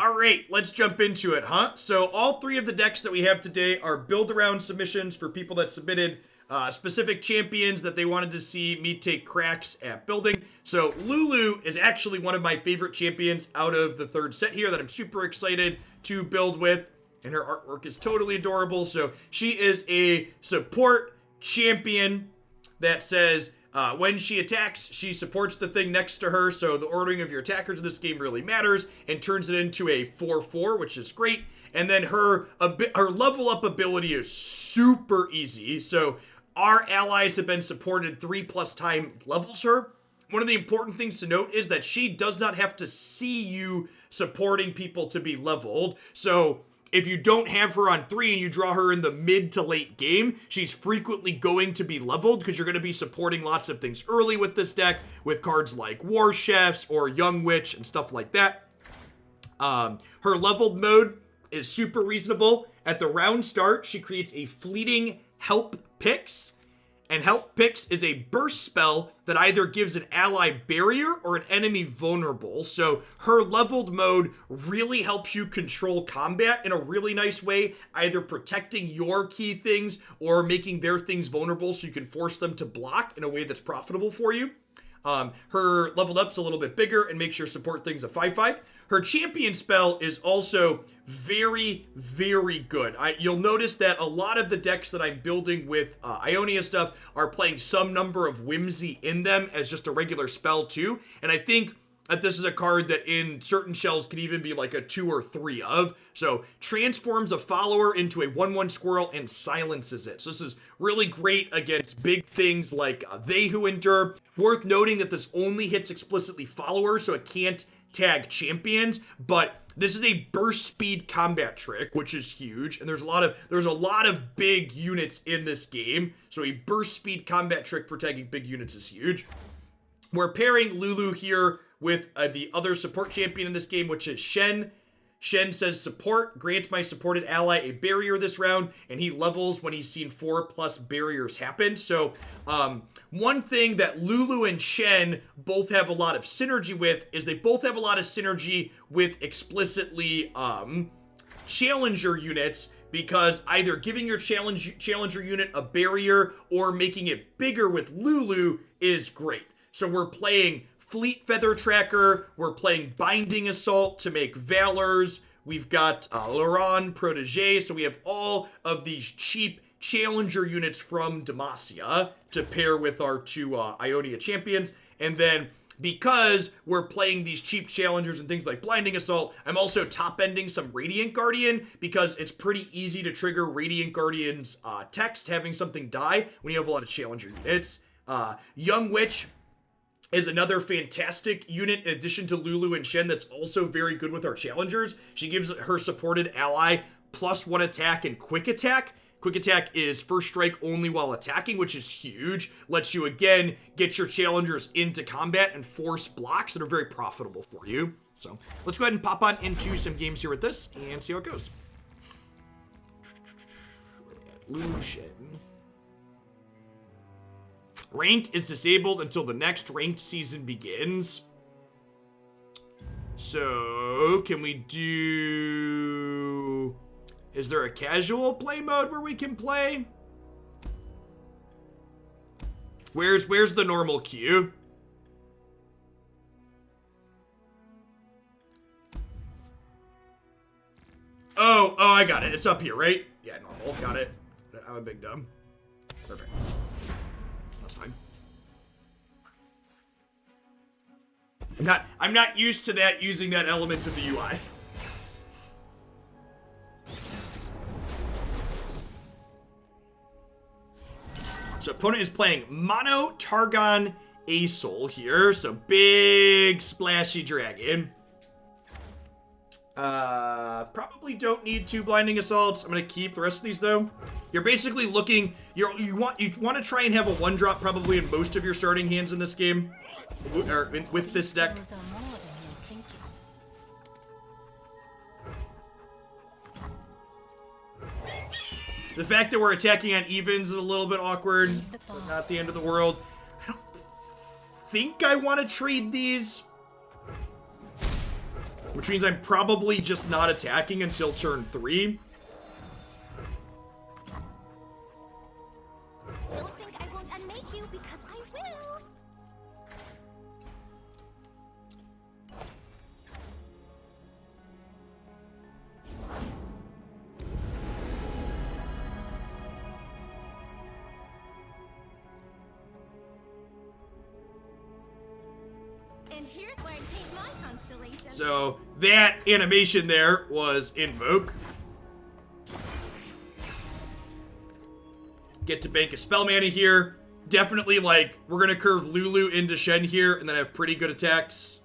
All right, let's jump into it, huh? So all three of the decks that we have today are build-around submissions for people that submitted specific champions that they wanted to see me take cracks at building. So Lulu is actually one of my favorite champions out of the third set here that I'm super excited to build with, and her artwork is totally adorable. So she is a support champion that says when she attacks, she supports the thing next to her, so the ordering of your attackers in this game really matters, and turns it into a 4/4, which is great. And then her level up ability is super easy, so our allies have been supported 3+ times levels her. One of the important things to note is that she does not have to see you supporting people to be leveled, so if you don't have her on 3 and you draw her in the mid to late game, she's frequently going to be leveled because you're going to be supporting lots of things early with this deck with cards like War Chefs or Young Witch and stuff like that. Her leveled mode is super reasonable. At the round start, she creates a fleeting Help Pix. And Help Pix is a burst spell that either gives an ally barrier or an enemy vulnerable. So her leveled mode really helps you control combat in a really nice way, either protecting your key things or making their things vulnerable so you can force them to block in a way that's profitable for you. Her leveled up's a little bit bigger and makes your support things a 5/5. Her champion spell is also very, very good. You'll notice that a lot of the decks that I'm building with Ionia stuff are playing some number of Whimsy in them as just a regular spell too. And I think that this is a card that in certain shells could even be like a 2 or 3 of. So transforms a follower into a 1/1 squirrel and silences it. So this is really great against big things like They Who Endure. Worth noting that this only hits explicitly followers, so it can't tag champions, but this is a burst speed combat trick, which is huge, and there's a lot of big units in this game, so a burst speed combat trick for tagging big units is huge. We're pairing Lulu here with the other support champion in this game, which is Shen. Shen says support, grant my supported ally a barrier this round, and he levels when he's seen 4+ barriers happen. So one thing that Lulu and Shen both have a lot of synergy with is they both have a lot of synergy with explicitly challenger units, because either giving your challenger unit a barrier or making it bigger with Lulu is great. So we're playing Fleet Feather Tracker, we're playing Binding Assault to make Valors, we've got Laron Protege, so we have all of these cheap challenger units from Demacia to pair with our 2 Ionia champions, and then because we're playing these cheap challengers and things like Blinding Assault, I'm also top-ending some Radiant Guardian, because it's pretty easy to trigger Radiant Guardian's text having something die when you have a lot of challenger units. Young Witch is another fantastic unit in addition to Lulu and Shen that's also very good with our challengers. She gives her supported ally +1 attack and quick attack. Quick attack is first strike only while attacking, which is huge. Lets you, again, get your challengers into combat and force blocks that are very profitable for you. So let's go ahead and pop on into some games here with this and see how it goes. Lulu, Shen. Ranked is disabled until the next ranked season begins. So, can we do... Is there a casual play mode where we can play? Where's the normal queue? Oh, I got it. It's up here, right? Yeah, normal. Got it. I'm a big dumb. Perfect. That's fine. I'm not used to that, using that element of the UI. So opponent is playing Mono Targon Asol here, so big splashy dragon. Probably don't need 2 Blinding Assaults. I'm gonna keep the rest of these though. You're basically looking, you want to try and have a 1-drop probably in most of your starting hands in this game, or with this deck. The fact that we're attacking on evens is a little bit awkward, but not the end of the world. I don't think I want to trade these. which means I'm probably just not attacking until turn 3. Don't think I won't unmake you because I will. And here's where I paint my constellation. So that animation there was Invoke. Get to bank a spell mana here. Definitely, like, we're going to curve Lulu into Shen here and then have pretty good attacks.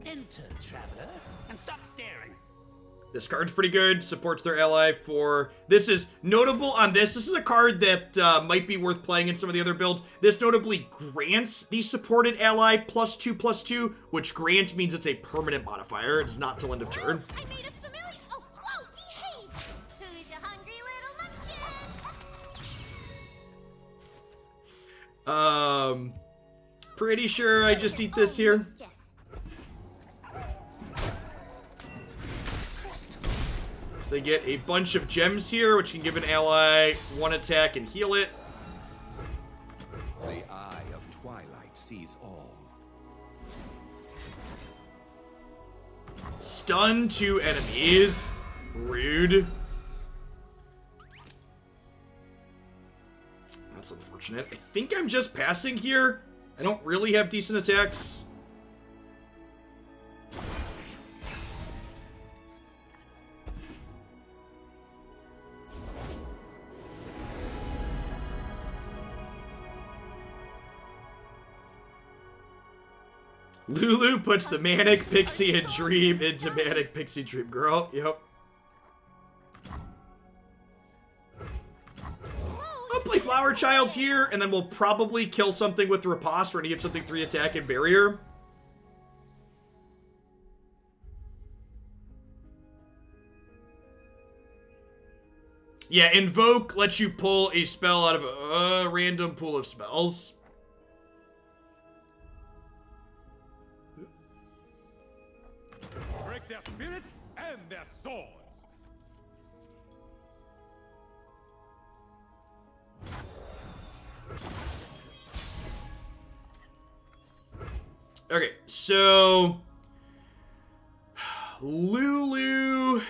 Enter, traveler, and stop staring. This card's pretty good. Supports their ally for... This is notable on this. This is a card that might be worth playing in some of the other builds. This notably grants the supported ally +2/+2, which grant means it's a permanent modifier. It's not till end of turn. I made a familiar. Oh, whoa, behave! Who's a hungry little munchkin? Pretty sure I just eat this here. They get a bunch of gems here, which can give an ally 1 attack and heal it. The eye of twilight sees all. Stun 2 enemies. Rude. That's unfortunate. I think I'm just passing here. I don't really have decent attacks. Lulu puts the Manic Pixie and Dream into Manic Pixie Dream Girl. Yep. I'll play Flower Child here, and then we'll probably kill something with Riposte. We're gonna give something 3 attack and barrier. Yeah, Invoke lets you pull a spell out of a random pool of spells. Break their spirits and their swords. Okay, so Lulu,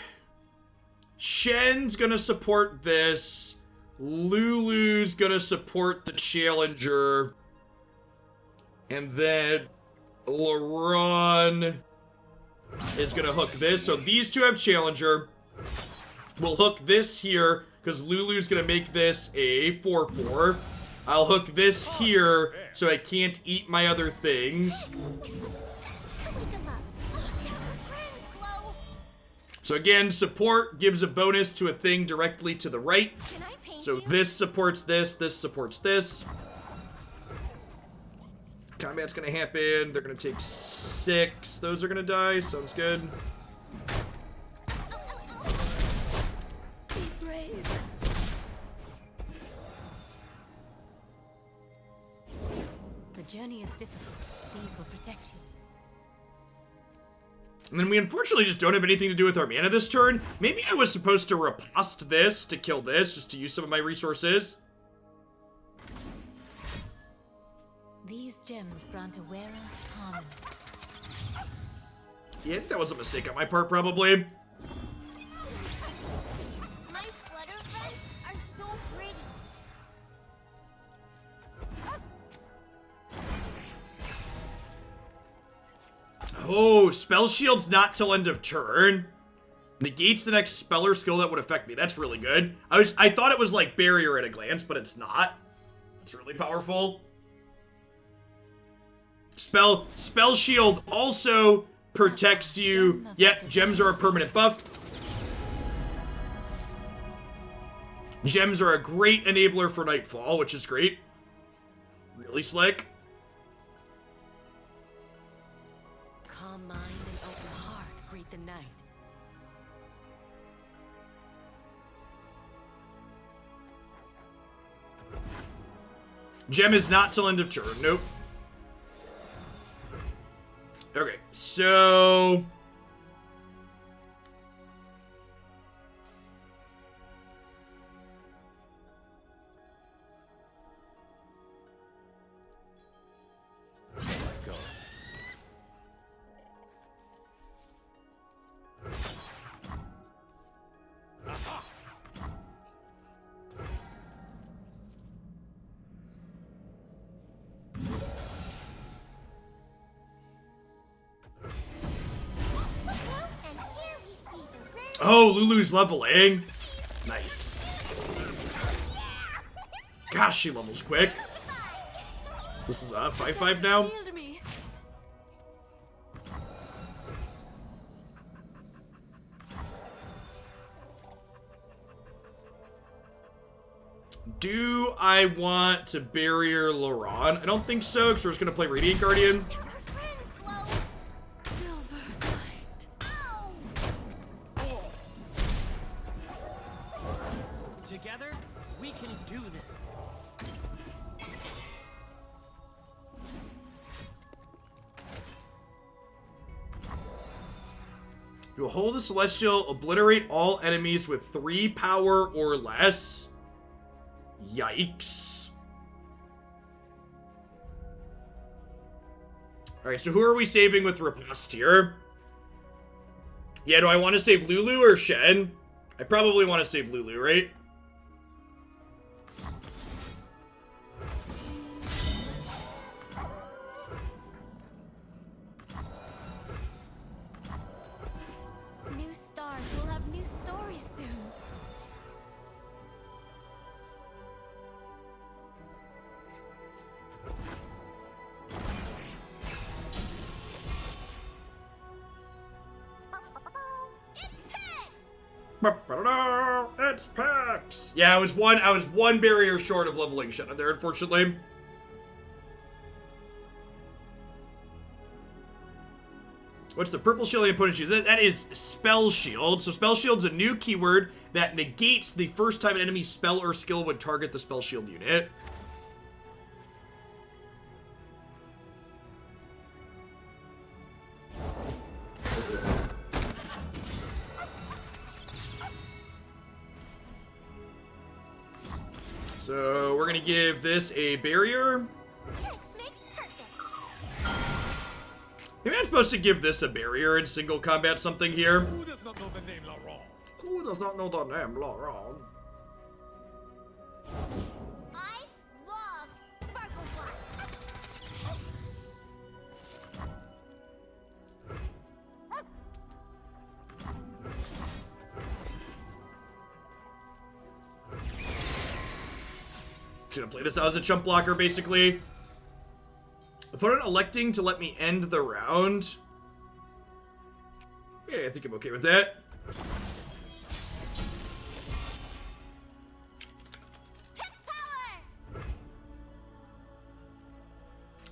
Shen's gonna support this. Lulu's gonna support the Challenger, and then LaRon is gonna hook this. So these two have Challenger. We'll hook this here because Lulu's gonna make this a 4/4. I'll hook this here so I can't eat my other things. So again, support gives a bonus to a thing directly to the right. So this supports this, this supports this. Combat's gonna happen. They're gonna take 6. Those are gonna die. Sounds good. Be brave. The journey is difficult. These will protect you. And then we unfortunately just don't have anything to do with our mana this turn. Maybe I was supposed to riposte this to kill this, just to use some of my resources. These gems grant a wearer calm. Yeah, that was a mistake on my part, probably. My flutterflies are so pretty. Oh, Spell Shield's not till end of turn. Negates the next spell or skill that would affect me. That's really good. I thought it was like Barrier at a glance, but it's not. It's really powerful. Spell Shield also protects you. Yep, gems are a permanent buff. Gems are a great enabler for Nightfall, which is great. Really slick. Calm mind and open heart greet the night. Gem is not till end of turn. Nope. Okay, so... Go. Oh, Lulu's leveling. Nice. Gosh, she levels quick. This is 5-5 now. Shield me. Do I want to barrier Laron? I don't think so, because we're just going to play Radiant Guardian. Our friends glow. Silver light. Together, we can do this. You will hold a Celestial, obliterate all enemies with 3 power or less. Yikes. Alright, so who are we saving with Riposte here? Yeah, do I want to save Lulu or Shen? I probably want to save Lulu, right? New stars will have new stories soon. It's Pax! Yeah, I was one barrier short of leveling Shen there, unfortunately. What's the purple shield the opponent uses? That is Spell Shield. So Spell Shield's a new keyword that negates the first time an enemy's spell or skill would target the Spell Shield unit. So we're gonna give this a barrier. Maybe I'm supposed to give this a barrier in single combat something here. Who does not know the name Laurent? Who does not know the name Laurent? I loved Sparkle One. Gonna play this out as a chump blocker, basically. Opponent electing to let me end the round. Yeah, I think I'm okay with that.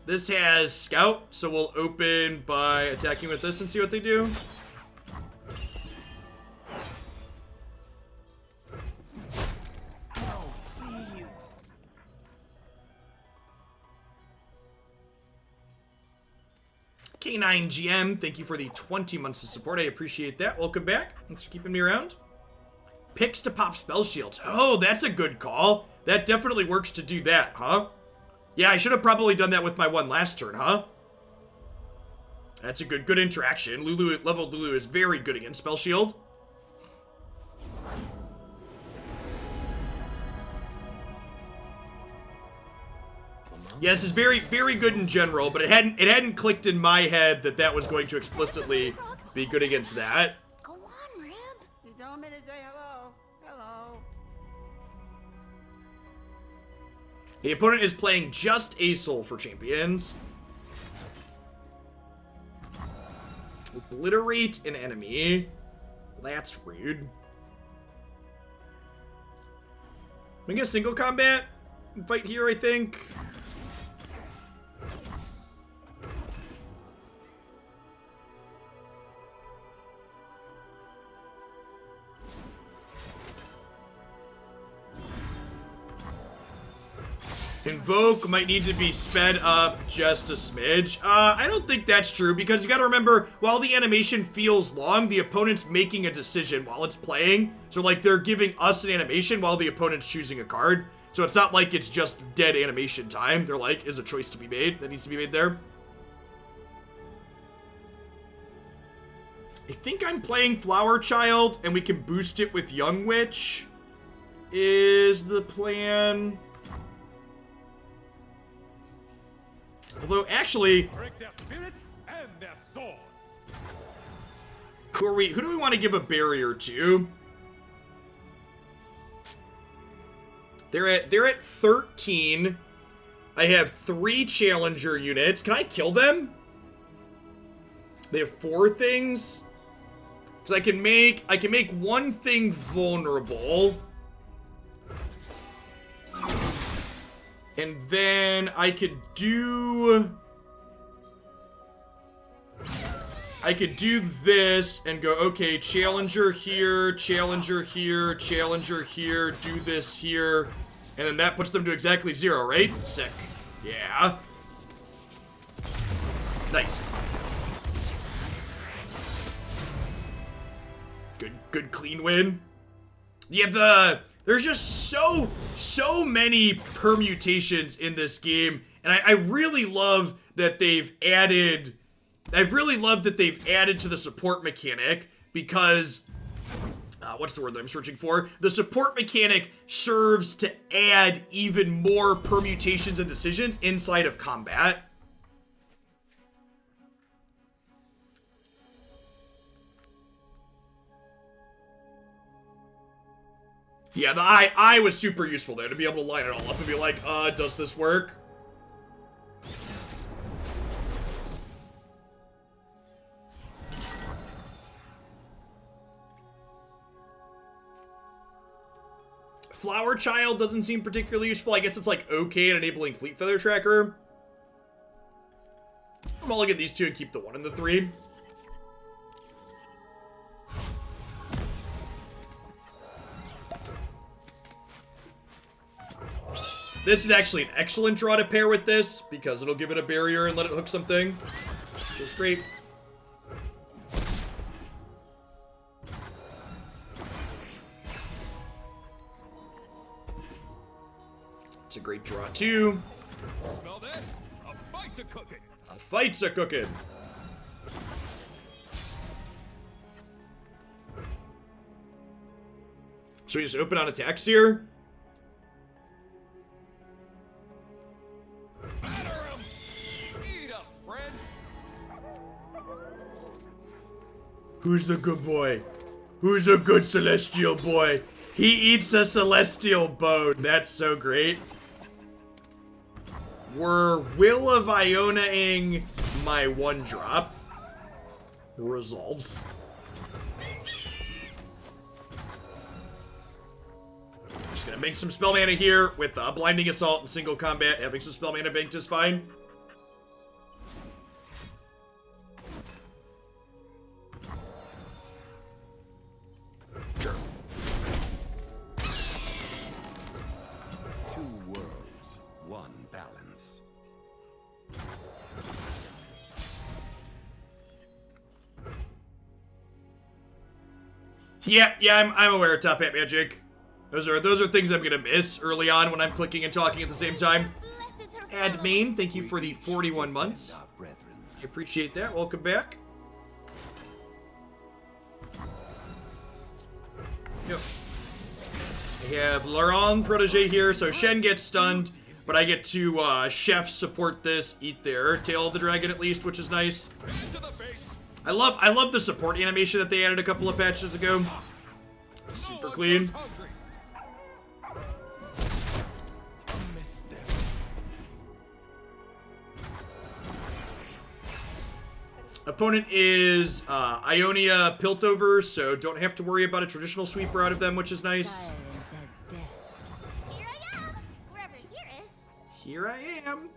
This has Scout, so we'll open by attacking with this and see what they do. Oh, please. K9GM, thank you for the 20 months of support. I appreciate that. Welcome back. Thanks for keeping me around. Picks to pop spell shields. Oh, that's a good call. That definitely works to do that, huh? Yeah, I should have probably done that with my one last turn, huh? That's a good interaction. Lulu, leveled Lulu is very good against spell shield. Yeah, this is very good in general, but it hadn't clicked in my head that that was going to explicitly be good against that. Go on, Rib. You told me to say hello. Hello. The opponent is playing just a soul for champions. Obliterate an enemy. That's rude. We get single combat fight here, I think. Invoke might need to be sped up just a smidge. I don't think that's true because you gotta remember, while the animation feels long, the opponent's making a decision while it's playing. So like they're giving us an animation while the opponent's choosing a card. So it's not like it's just dead animation time. They're like, is a choice to be made that needs to be made there. I think I'm playing Flower Child and we can boost it with Young Witch is the plan. Although, actually, Break their spirits and their swords. who do we want to give a barrier to? They're at 13. I have 3 challenger units. Can I kill them? They have 4 things. So I can make one thing vulnerable. And then I could do this and go, okay, challenger here, challenger here, challenger here, do this here, and then that puts them to exactly 0, right? Sick. Yeah. Nice. Good clean win. Yeah, there's just so many permutations in this game, and I really love that they've added. I really love that they've added to the support mechanic because, what's the word that I'm searching for? The support mechanic serves to add even more permutations and decisions inside of combat. Yeah, the eye was super useful there to be able to line it all up and be like, does this work? Flower Child doesn't seem particularly useful. I guess it's like okay at enabling Fleet Feather Tracker. I'm gonna look at these 2 and keep the 1 and the 3. This is actually an excellent draw to pair with this, because it'll give it a barrier and let it hook something. Which is great. It's a great draw too. Smell that? A fight's a-cooking. A fight's a-cooking. So we just open on attacks here? Batter 'em! Eat up, friend! Who's the good boy? Who's a good celestial boy? He eats a celestial bone. That's so great. We're Will of Iona-ing my 1-drop. Resolves. Just gonna make some spell mana here with Blinding Assault and single combat. Having some spell mana banked is fine. Sure. 2 worlds, 1 balance. Yeah, I'm aware of Top Hat Magic. Those are things I'm gonna miss early on when I'm clicking and talking at the same time. Blesses her Admain, thank you for the 41 months. Our brethren. I appreciate that. Welcome back. Yep. I have Laurent Protege here, so Shen gets stunned, but I get to chef support this, eat their Tail of the Dragon at least, which is nice. To the face! I love the support animation that they added a couple of patches ago. Super clean. Hungry. Opponent is Ionia Piltover, so don't have to worry about a traditional sweeper out of them, which is nice. Silent as death. Here I am. Wherever here is. Here I am.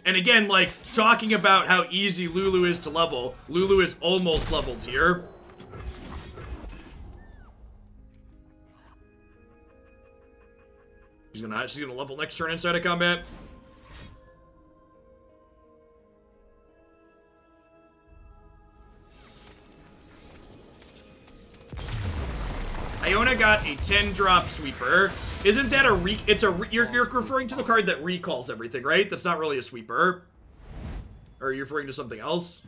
And again, like, talking about how easy Lulu is to level. Lulu is almost leveled here. She's gonna level next turn inside of combat. Iona got a 10-drop sweeper. Isn't that a you're referring to the card that recalls everything, right? That's not really a sweeper. Or are you referring to something else?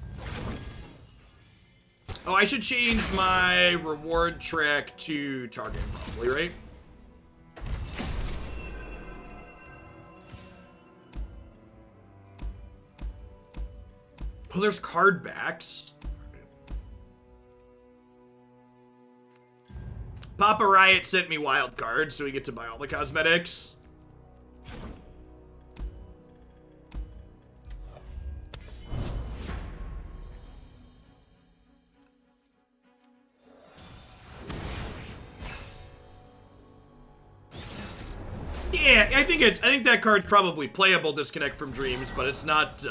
Oh, I should change my reward track to target, probably, right? Oh, there's card backs. Papa Riot sent me wild cards, so we get to buy all the cosmetics. Yeah, I think that card's probably playable, Disconnect from Dreams, but it's not,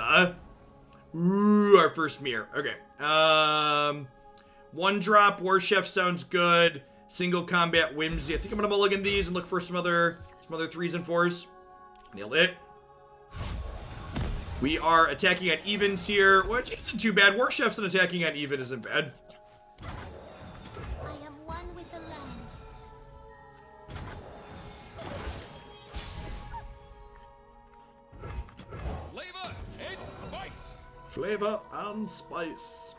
ooh, our first mirror. Okay. 1-drop War Chef sounds good. Single combat Whimsy. I think I'm gonna mulligan these and look for some other 3s and 4s. Nailed it. We are attacking on evens here, which isn't too bad. War Chefs and attacking on even isn't bad. I am one with the land. Flavor and spice. Flavor and spice.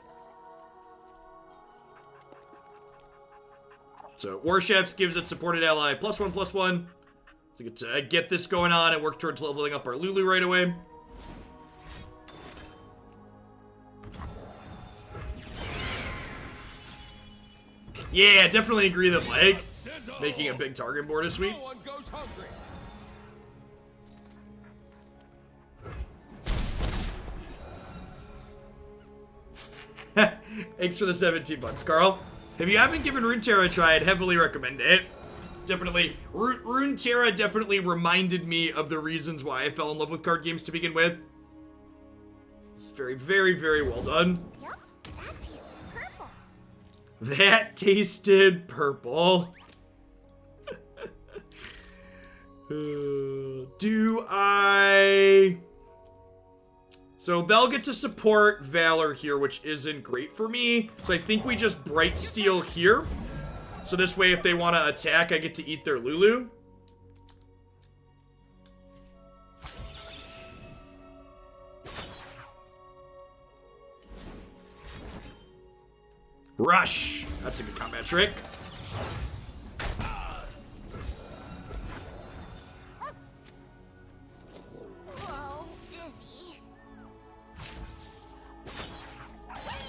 So War Chefs gives its supported ally +1/+1. So we get to get this going on and work towards leveling up our Lulu right away. Yeah, definitely agree that like making a big target board is sweet. No one goes hungry. Thanks for the 17 bucks, Carl. If you haven't given Runeterra a try, I'd heavily recommend it. Definitely, Runeterra definitely reminded me of the reasons why I fell in love with card games to begin with. It's very, very, very well done. Yup, that tasted purple. That tasted purple. Do I... So they'll get to support Valor here, which isn't great for me. So I think we just Bright Steel here. So this way, if they want to attack, I get to eat their Lulu. Rush. That's a good combat trick. Whoa, dizzy.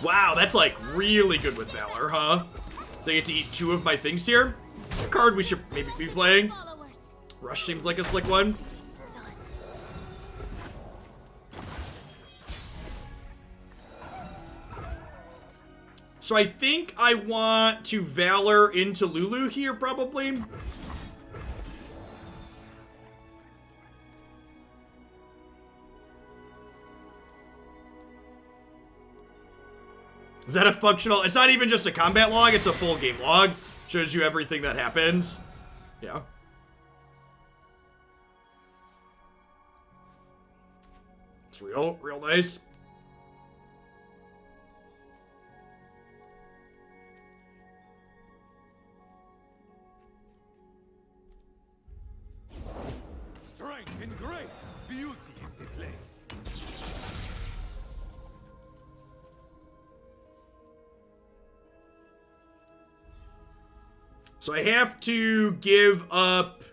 Wow, that's like really good with Valor, huh? So I get to eat 2 of my things here. It's a card we should maybe be playing. Followers. Rush seems like a slick one. Done. So I think I want to Valor into Lulu here, probably. Is that a functional? It's not even just a combat log, it's a full game log. Shows you everything that happens. Yeah. It's real nice. Strength and grace. Beauty in display. So I have to give up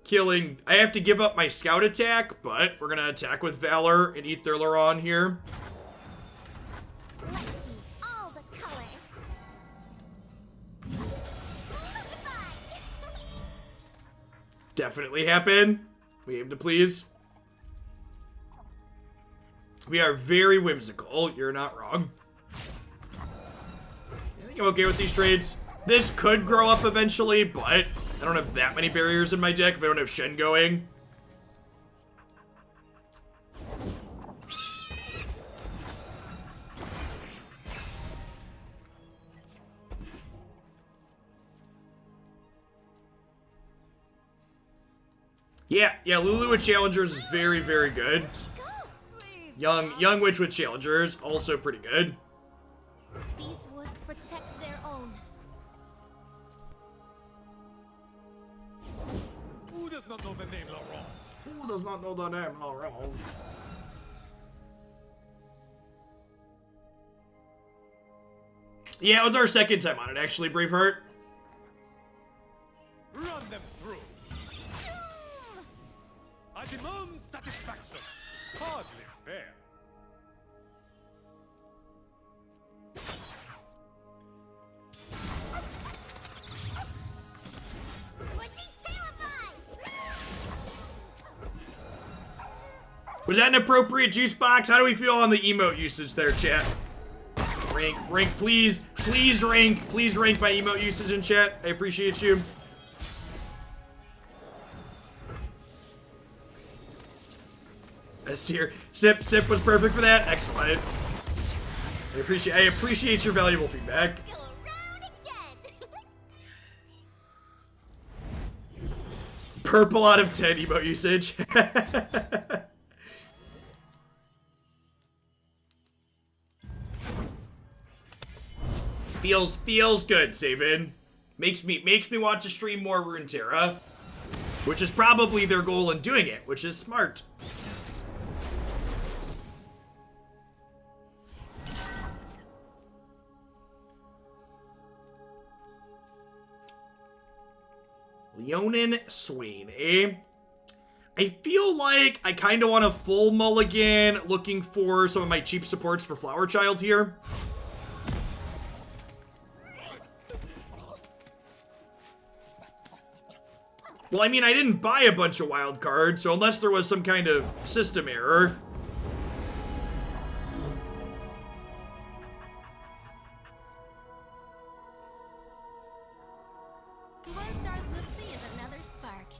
killing. I have to give up my scout attack, but we're gonna attack with Valor and eat their Laron here. Let's use all the colors. Look. Definitely happen. We aim to please. We are very whimsical. You're not wrong. I think I'm okay with these trades. This could grow up eventually, but I don't have that many barriers in my deck if I don't have Shen going. Yeah, Lulu with Challengers is very, very good. Young Witch with Challengers, also pretty good. These woods protect their own. does not know the name Laurent? Who does not know the name Laurent? Yeah, it was our second time on it, actually, Braveheart. Run them through. I demand satisfaction. Hardly fair. Was that an appropriate juice box? How do we feel on the emote usage there, chat? Rank, please rank my emote usage in chat. I appreciate you. S tier. Sip was perfect for that. Excellent. I appreciate your valuable feedback. Go around again. Purple out of 10 emote usage. Feels good, Savin. Makes me want to stream more Runeterra, which is probably their goal in doing it, which is smart. Leonin Swain, eh? I feel like I kind of want a full mulligan, looking for some of my cheap supports for Flower Child here. Well, I mean, I didn't buy a bunch of wild cards, so unless there was some kind of system error. One star's whoopsie is another spark.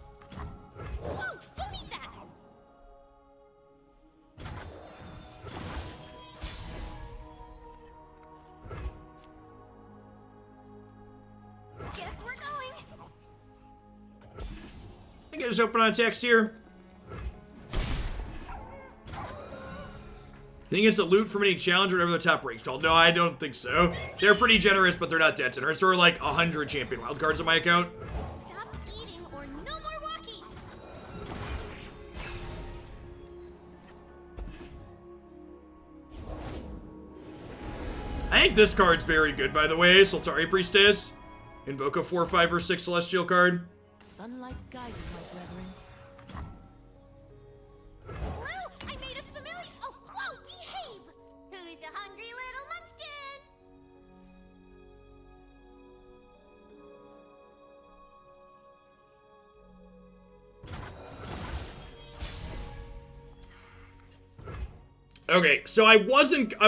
Whoa! Don't eat that! Guess we're going! I can just open on text here. Think it's a loot from any challenger whatever the top rank called. No, I don't think so. They're pretty generous, but they're not that generous. There are like 100 champion wildcards on my account. Stop eating or no more walkies! I think this card's very good, by the way. Sultari Priestess. Invoke a 4, 5, or 6 celestial card. Sunlight guide you, my brethren. Whoa! I made a familiar. Oh, whoa! Behave! Who's a hungry little munchkin? Okay, so I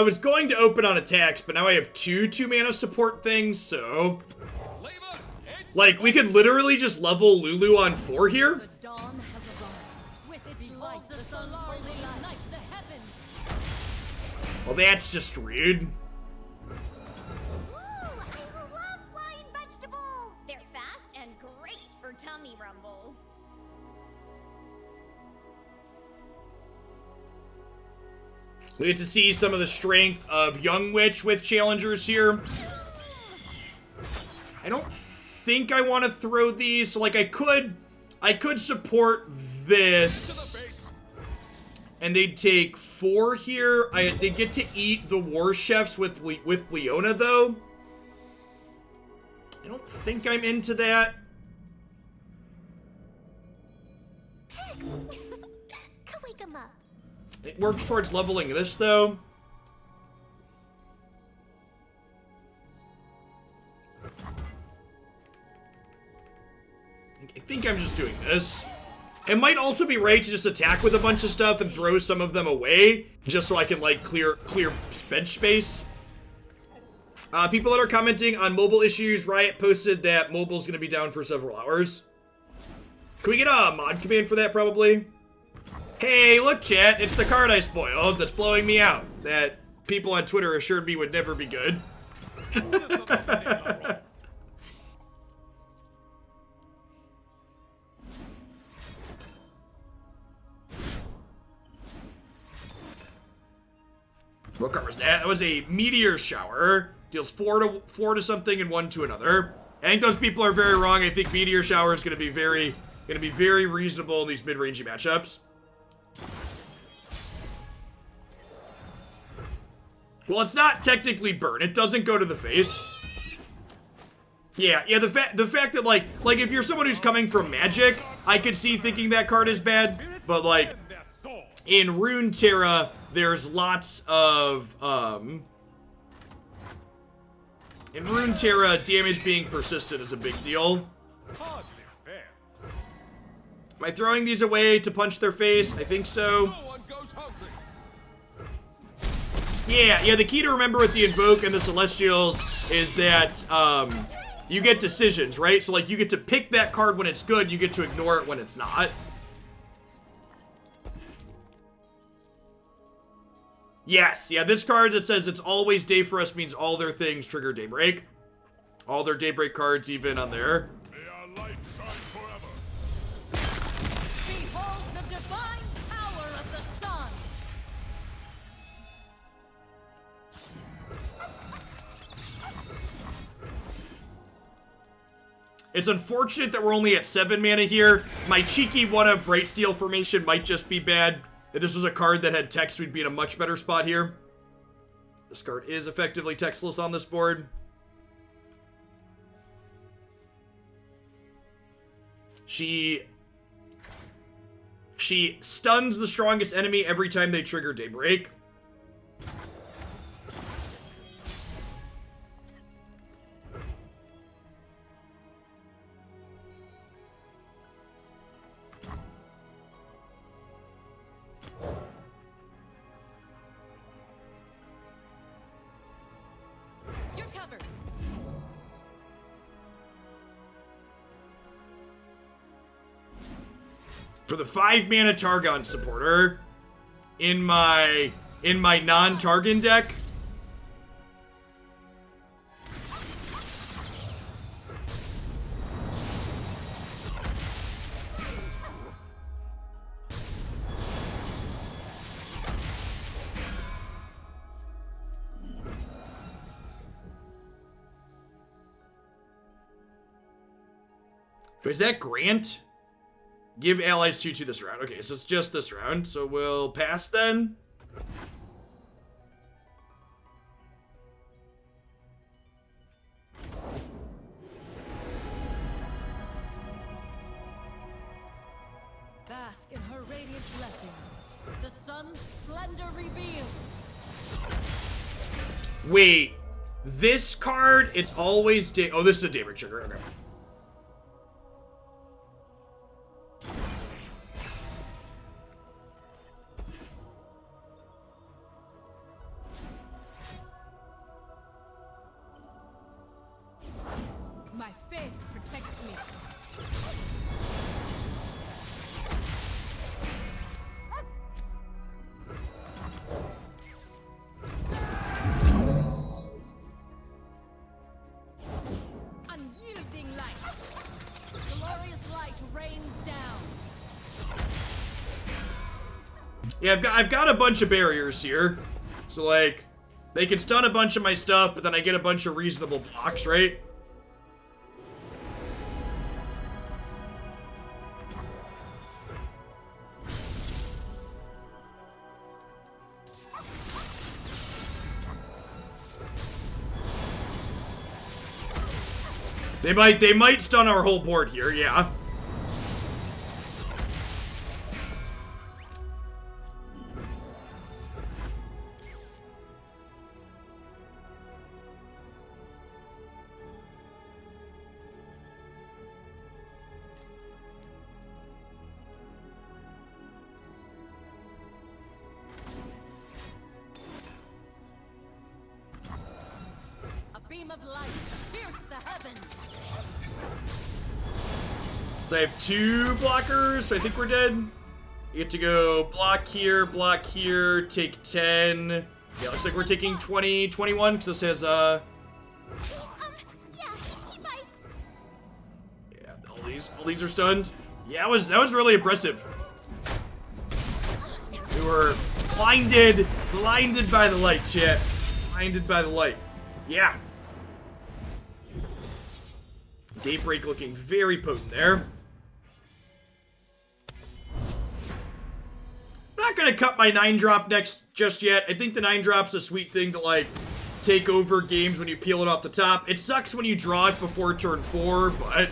was going to open on attacks, but now I have 2 2-mana support things, so... Flavor, it's Like, we could literally just level Lulu on 4 here. The dawn has arrived. With its light, the sun's will ignite the heavens. Well, that's just rude. Ooh, I love flying vegetables. They're fast and great for tummy rumbles. We get to see some of the strength of Young Witch with challengers here. I don't think I want to throw these. So, like, I could support this. And they'd take 4 here. They get to eat the War Chefs with Leona, though. I don't think I'm into that. Pigs! Go wake 'em up. It works towards leveling this, though. I think I'm just doing this. It might also be right to just attack with a bunch of stuff and throw some of them away, just so I can, like, clear bench space. People that are commenting on mobile issues, Riot posted that mobile's gonna be down for several hours. Can we get a mod command for that, probably? Hey, look, chat, it's the card I spoiled that's blowing me out. That people on Twitter assured me would never be good. Who does not know the name Laurent? What card was that? That was a Meteor Shower. Deals 4 to something and 1 to another. I think those people are very wrong. I think Meteor Shower is going to be very, Gonna be very reasonable in these mid-rangey matchups. Well, it's not technically burn. It doesn't go to the face. Yeah, the fact that, like, if you're someone who's coming from Magic, I could see thinking that card is bad, but, like, in Runeterra, there's lots of, in Runeterra, damage being persistent is a big deal. Am I throwing these away to punch their face? I think so. Yeah, the key to remember with the Invoke and the Celestials is that, you get decisions, right? So, like, you get to pick that card when it's good, you get to ignore it when it's not. Yes, yeah, this card that says it's always day for us means all their things trigger Daybreak. All their Daybreak cards even on there. May our light shine forever. Behold the divine power of the sun. It's unfortunate that we're only at 7 mana here. My cheeky one-up Brightsteel formation might just be bad. If this was a card that had text, we'd be in a much better spot here. This card is effectively textless on this board. She stuns the strongest enemy every time they trigger Daybreak. You're covered. For the 5 mana Targon supporter in my non-Targon deck. Is that Grant? Give allies 2/2 this round. Okay, so it's just this round. So we'll pass then. Bask in her radiant blessing. The sun's splendor revealed. Wait, this card, it's always oh, this is a Daybreak trigger. Okay. My faith protects me. Unyielding light. Glorious light rains down. Yeah, I've got a bunch of barriers here. So, like, they can stun a bunch of my stuff, but then I get a bunch of reasonable blocks, right? They might stun our whole board here, yeah. A beam of light to pierce the heavens. So I have 2 blockers, so I think we're dead. You get to go block here, take 10. Yeah, looks like we're taking 20, 21, because this has, Yeah, he bites. yeah, all these are stunned. Yeah, that was really impressive. We were blinded by the light, chat. Blinded by the light. Yeah. Daybreak looking very potent there. Not gonna cut my 9-drop next just yet. I think the 9-drop's a sweet thing to, like, take over games when you peel it off the top. It sucks when you draw it before turn 4, but...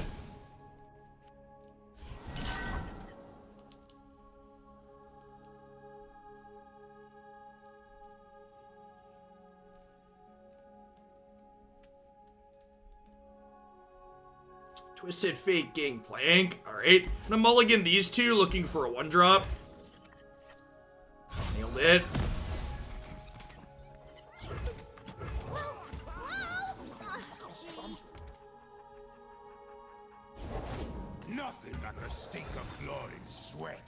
Twisted Fate Gangplank. Alright. I'm gonna mulligan these two, looking for a 1-drop. Nailed it. Nothing like the stink of blood and sweat.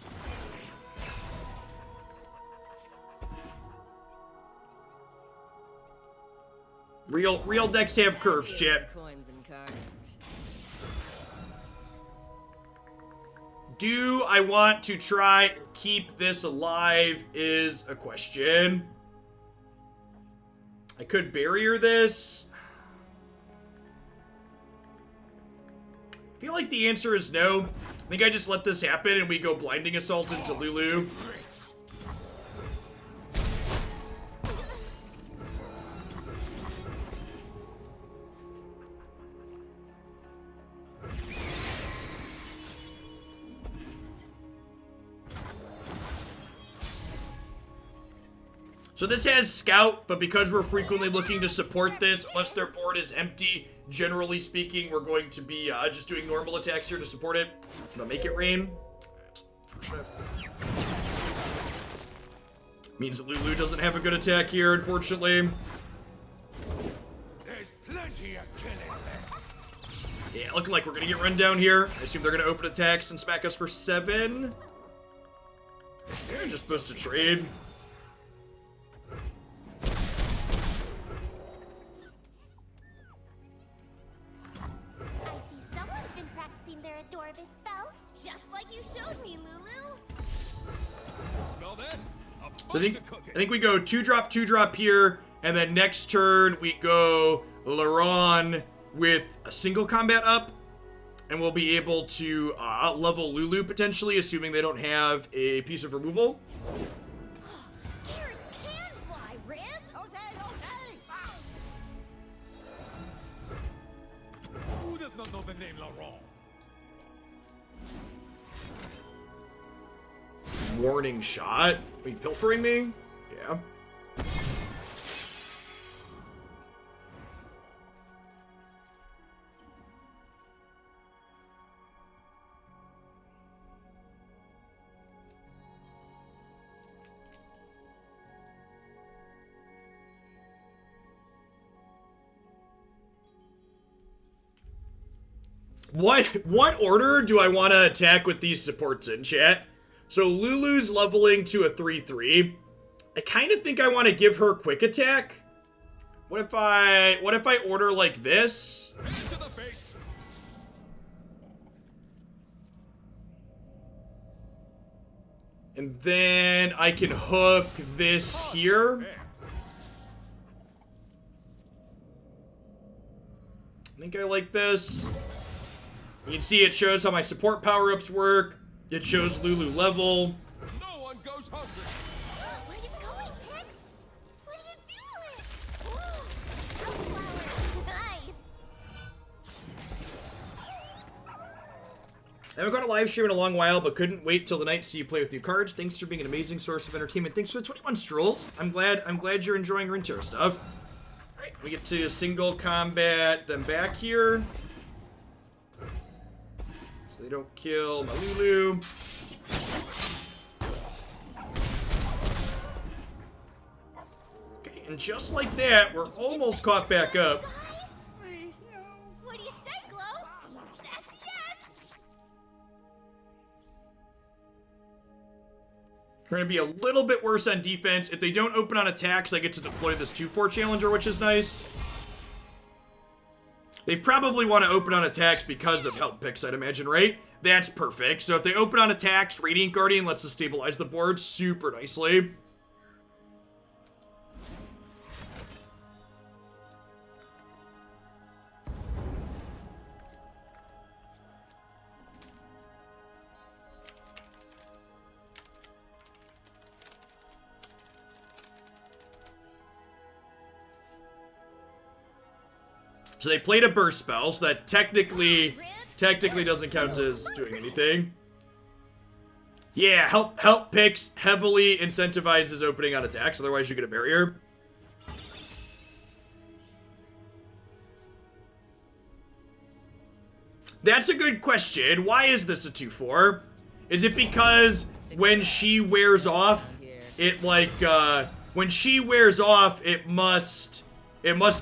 Real decks have curves, chat. Coins and cards. Do I want to try and keep this alive is a question. I could barrier this. I feel like the answer is no. I think I just let this happen and we go Blinding Assault into Lulu. So this has Scout, but because we're frequently looking to support this, unless their board is empty, generally speaking, we're going to be just doing normal attacks here to support it. I'm gonna make it rain. Means that Lulu doesn't have a good attack here, unfortunately. There's plenty of killing left. Yeah, looking like we're gonna get run down here. I assume they're gonna open attacks and smack us for 7. They're just supposed to trade. Just like you showed me, Lulu. Smell that? So I think we go 2-drop, 2-drop here, and then next turn we go Laron with a single combat up, and we'll be able to level Lulu potentially, assuming they don't have a piece of removal. Carrots can fly, Rib. Okay. Who does not know the name Laurent? Warning shot. Are you pilfering me? Yeah. What order do I want to attack with these supports in, chat? So Lulu's leveling to a 3/3. I kind of think I want to give her quick attack. What if I order like this? To the face. And then I can hook this here. I think I like this. You can see it shows how my support power-ups work. It shows Lulu level. No one goes hungry. Where are you going, Pix? What are you doing? Sunflower. Nice. I haven't got a live stream in a long while, but couldn't wait till the night to see you play with new cards. Thanks for being an amazing source of entertainment. Thanks for the 21 strolls. I'm glad you're enjoying Runeterra stuff. Alright, we get to single combat them back here. So they don't kill my Lulu. Okay, and just like that, we're almost caught back up. What do you say, Glow? That's yes. We're going to be a little bit worse on defense. If they don't open on attacks, I get to deploy this 2/4 Challenger, which is nice. They probably want to open on attacks because of help picks, I'd imagine, right? That's perfect. So if they open on attacks, Radiant Guardian lets us stabilize the board super nicely. So they played a burst spell, so that technically doesn't count as doing anything. Yeah, help picks heavily incentivizes opening on attacks, otherwise you get a barrier. That's a good question. Why is this a 2/4? Is it because when she wears off, it like when she wears off, it must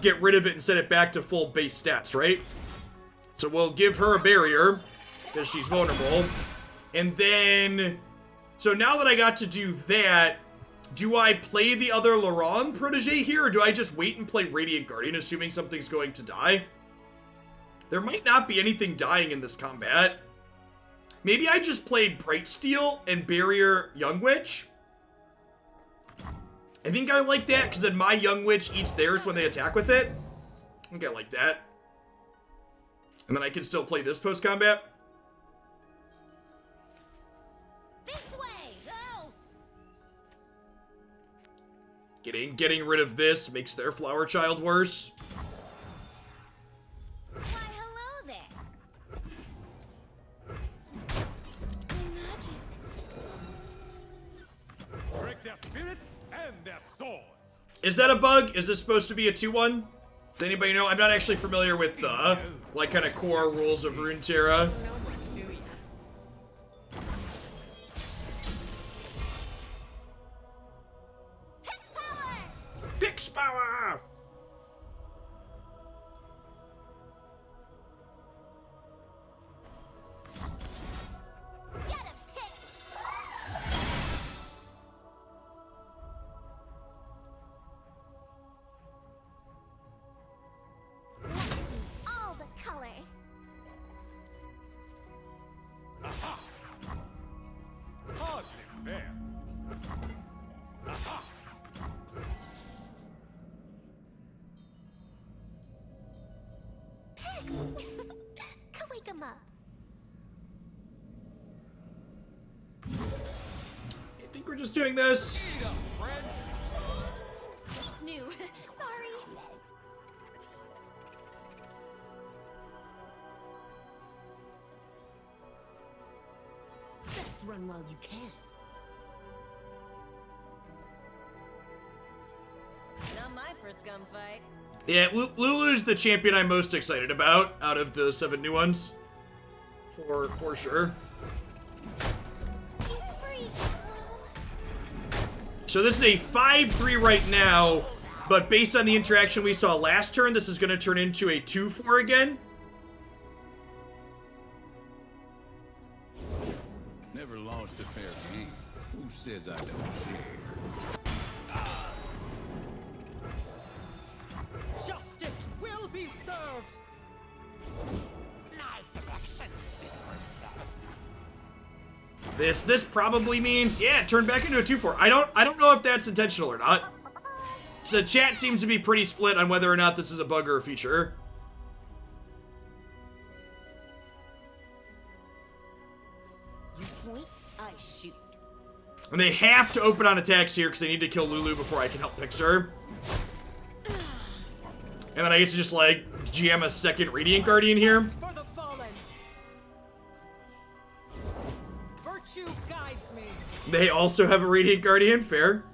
get rid of it and set it back to full base stats, right? So we'll give her a barrier because she's vulnerable. And then, so now that I got to do that, do I play the other Laurent protege here, or do I just wait and play Radiant Guardian, assuming something's going to die? There might not be anything dying in this combat. Maybe I just played Brightsteel and Barrier Young Witch. I think I like that, because then my Young Witch eats theirs when they attack with it. I think I like that. And then I can still play this post-combat. This way, go! Getting rid of this makes their Flower Child worse. Why, hello there. Magic. Break their spirits and their swords. Is that a bug? Is this supposed to be a 2/1? Does anybody know? I'm not actually familiar with the, like, kind of core rules of Runeterra. Hex power! Pix power! Get a Pix! Let's use all the colors. Hardly fair. Pix! Go wake 'em up. I think we're just doing this. He's new. Sorry. Just run while you can. Not my first gunfight. Yeah, Lulu's the champion I'm most excited about out of the 7 new ones. For sure. You're free. So this is a 5-3 right now, but based on the interaction we saw last turn, this is going to turn into a 2-4 again. Never lost a fair game. Who says I don't share? Justice will be served. Nice selection. This probably means, yeah, turn back into a 2-4. I don't know if that's intentional or not. So chat seems to be pretty split on whether or not this is a bug or a feature. You point, I shoot. And they have to open on attacks here because they need to kill Lulu before I can help fix her. And then I get to just, like, GM a second Radiant Guardian here. For the fallen. Virtue guides me. They also have a Radiant Guardian, fair.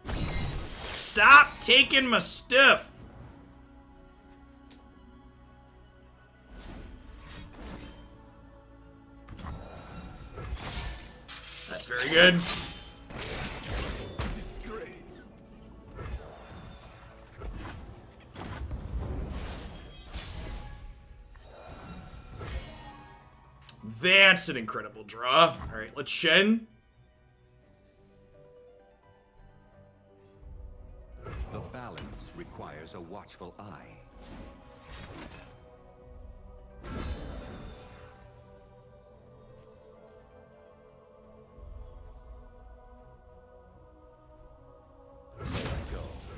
Stop taking my stuff. That's very good. Disgrace. That's an incredible draw. All right, let's Shen. The balance requires a watchful eye.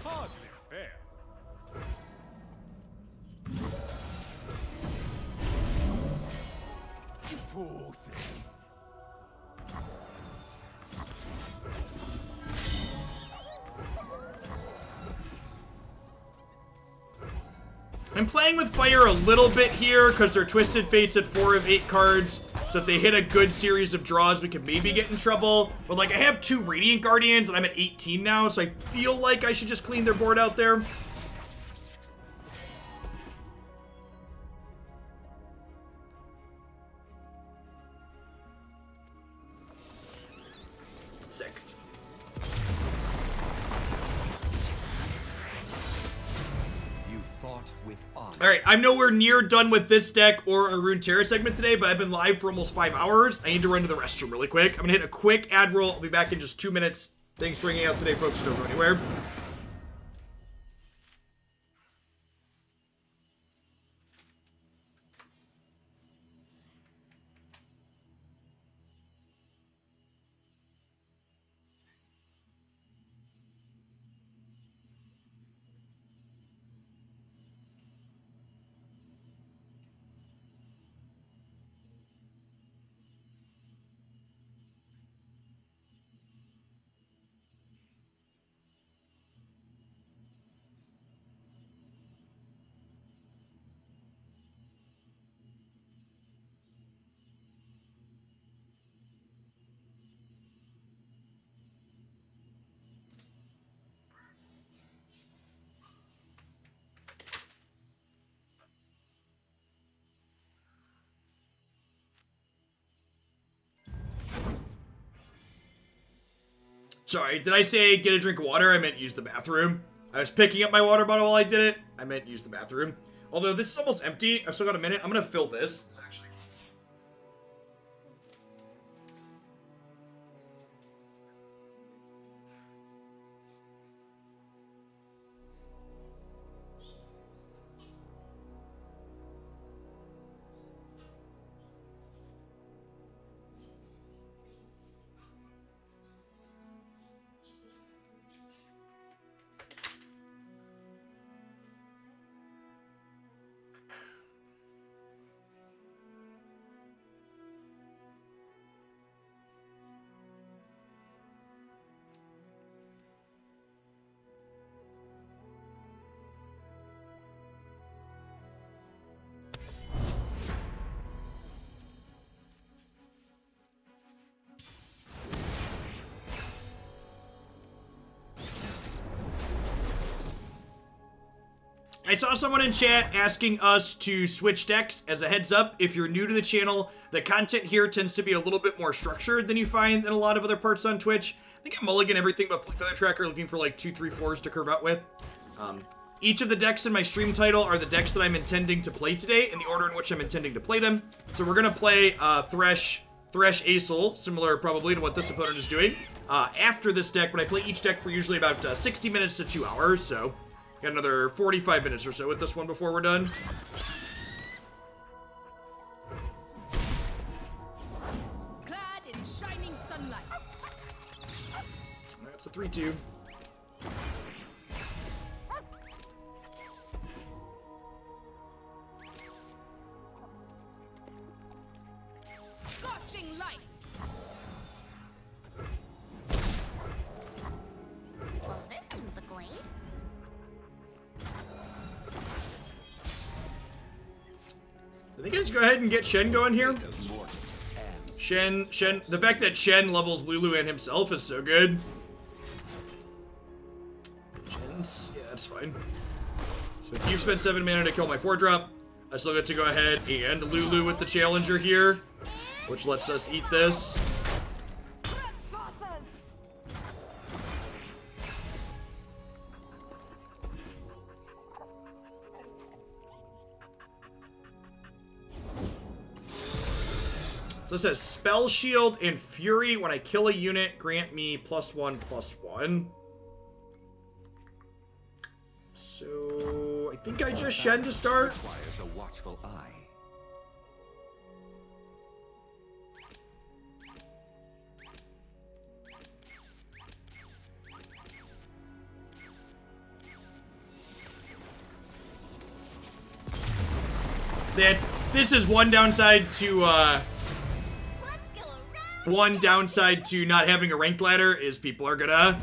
Hardly fair. You poor thing. I'm playing with fire a little bit here because they're Twisted Fates at 4 of 8 cards. So if they hit a good series of draws, we could maybe get in trouble. But like I have 2 Radiant Guardians and I'm at 18 now, so I feel like I should just clean their board out there. Sick. All right, I'm nowhere near done with this deck or a Runeterra segment today, but I've been live for almost 5 hours. I need to run to the restroom really quick. I'm gonna hit a quick ad roll. I'll be back in just 2 minutes. Thanks for hanging out today, folks. Don't go anywhere. Sorry, did I say get a drink of water? I meant use the bathroom. I was picking up my water bottle while I did it. I meant use the bathroom. Although this is almost empty. I've still got a minute. I'm gonna fill this. It's actually... I saw someone in chat asking us to switch decks. As a heads up, if you're new to the channel, the content here tends to be a little bit more structured than you find in a lot of other parts on Twitch. I think I mulligan everything but Flick Feather Tracker, looking for like 2, 3, 4s to curve out with. Each of the decks in my stream title are the decks that I'm intending to play today in the order in which I'm intending to play them. So we're gonna play Thresh Aesol, similar probably to what this opponent is doing, after this deck, but I play each deck for usually about 60 minutes to 2 hours, so got another 45 minutes or so with this one before we're done. Clad in shining sunlight. That's a 3-2. Scorching light. Well, this isn't the glade. I think I just go ahead and get Shen going here. Shen, the fact that Shen levels Lulu and himself is so good. Shen's, yeah, that's fine. So if you've spent 7 mana to kill my 4-drop, I still get to go ahead and Lulu with the Challenger here, which lets us eat this. So it says, Spell Shield and Fury. When I kill a unit, grant me +1/+1. So I think I just Shen to start. Requires a watchful eye. This is one downside to Let's go around. one downside to not having a ranked ladder is people are gonna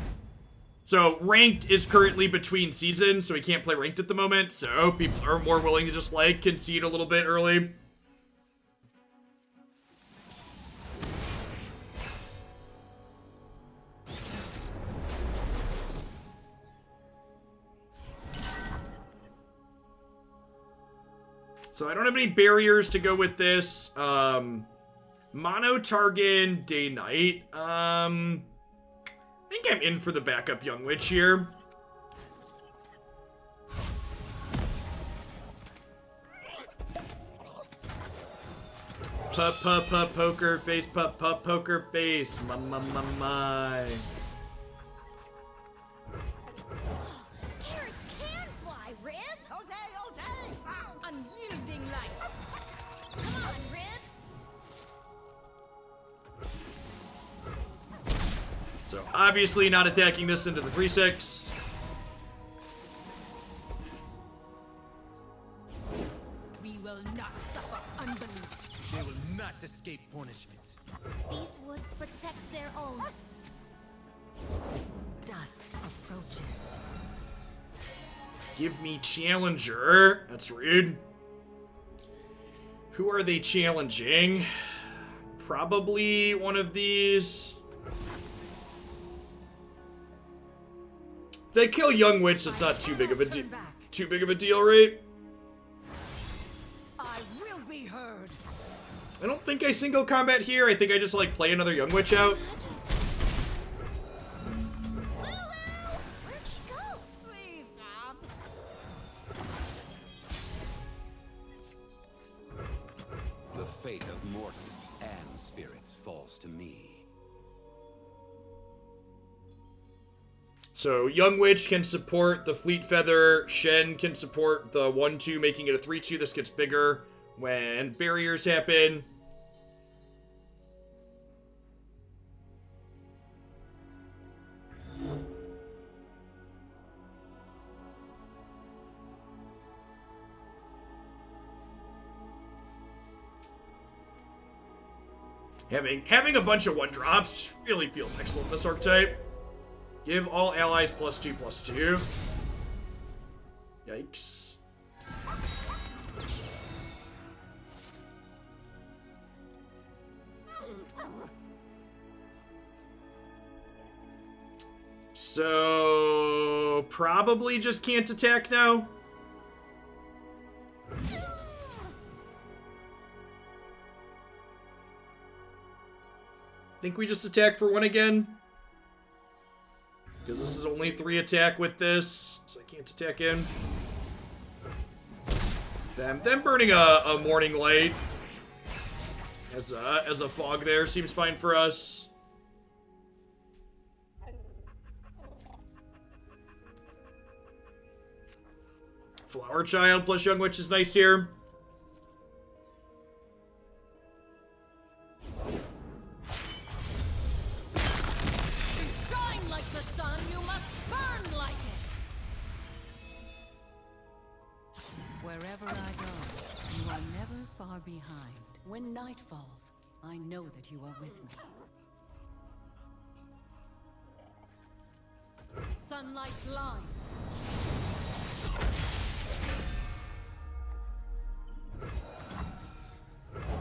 So ranked is currently between seasons, so we can't play ranked at the moment. So people are more willing to just like concede a little bit early. So I don't have any barriers to go with this. Mono Targan, Day Night. I think I'm in for the backup Young Witch here. Poker face, poker face. My. Carrots can fly, Rib. Okay. Unyielding light. Come on, Rib. So obviously not attacking this into the 3/6. We will not suffer unbelief. They will not escape punishment. These woods protect their own. Dusk approaches. Give me challenger. That's rude. Who are they challenging? Probably one of these. If they kill Young Witch, that's not too big of a deal, right? I will be heard. I don't think I single combat here. I think I just like play another Young Witch out. Lulu! Where'd she go? Please, Mom. The fate of mortals and spirits falls to me. So Young Witch can support the Fleet Feather. Shen can support the 1/2, making it a 3/2. This gets bigger when barriers happen. Having a bunch of 1-drops really feels excellent in this archetype. Give all allies +2/+2. Yikes. So probably just can't attack now. Think we just attack for 1 again? Because this is only 3 attack with this, so I can't attack in. Them burning a Morning Light as a fog there seems fine for us. Flower Child plus Young Witch is nice here. Shine like the sun, you must burn like it. Wherever I go, you are never far behind. When night falls, I know that you are with me. Sunlight blinds.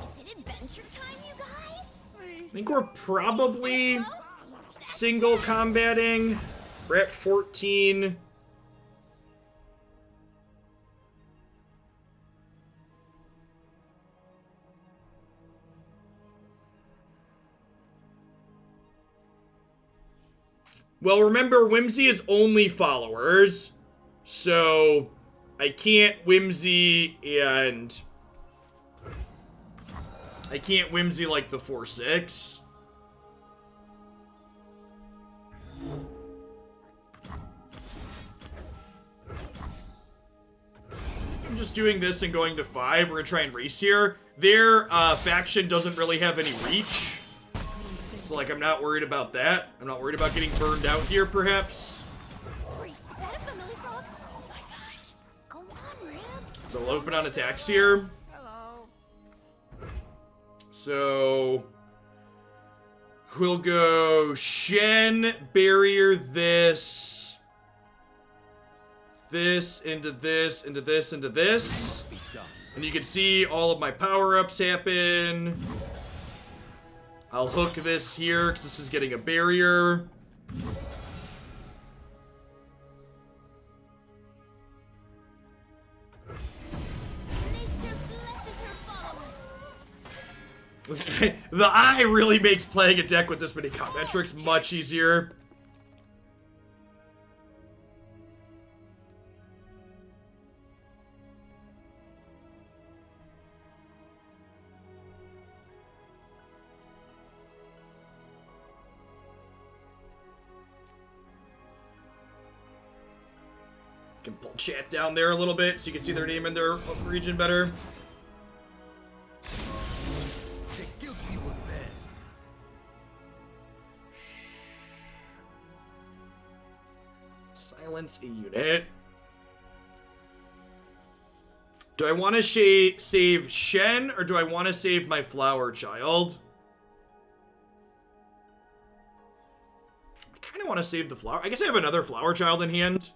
Is it adventure time, you guys? I think we're probably single combating. We're at 14. Well, remember, Whimsy is only followers, so I can't Whimsy and... I can't Whimsy like the 4/6. I'm just doing this and going to 5. We're gonna try and race here. Their faction doesn't really have any reach. So, like, I'm not worried about that. I'm not worried about getting burned out here, perhaps. Wait, is that a familiar frog? Oh my gosh. Go on, Rib. So we'll open on attacks here. Hello. So we'll go Shen, barrier this. this, into this, into this, into this. And you can see all of my power-ups happen. I'll hook this here, because this is getting a barrier. Nature blesses her followers. The eye really makes playing a deck with this many combat tricks much easier. Can pull chat down there a little bit so you can see their name in their region better. The guilty will bear. Silence a unit. Do I want to save Shen, or do I want to save my flower child? I kind of want to save the flower. I guess I have another flower child in hand.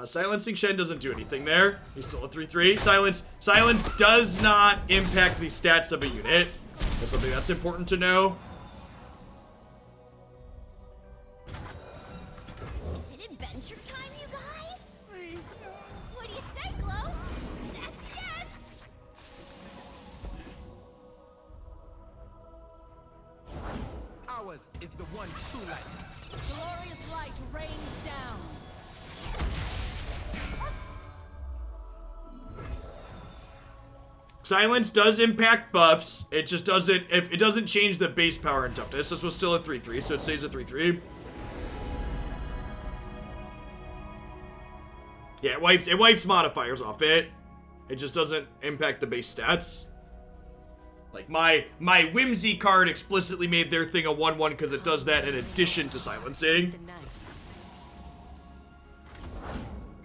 Silencing Shen doesn't do anything there. He's still a 3-3. Silence does not impact the stats of a unit. That's something that's important to know. Is it adventure time, you guys? What do you say, Glow? That's yes! Ours is the one true light. Glorious light rains down. Silence does impact buffs. It just doesn't. It doesn't change the base power and toughness. This was still a 3-3, so it stays a 3-3. Yeah, it wipes modifiers off it. It just doesn't impact the base stats. Like my Whimsy card explicitly made their thing a 1/1 because it does that in addition to silencing. The night.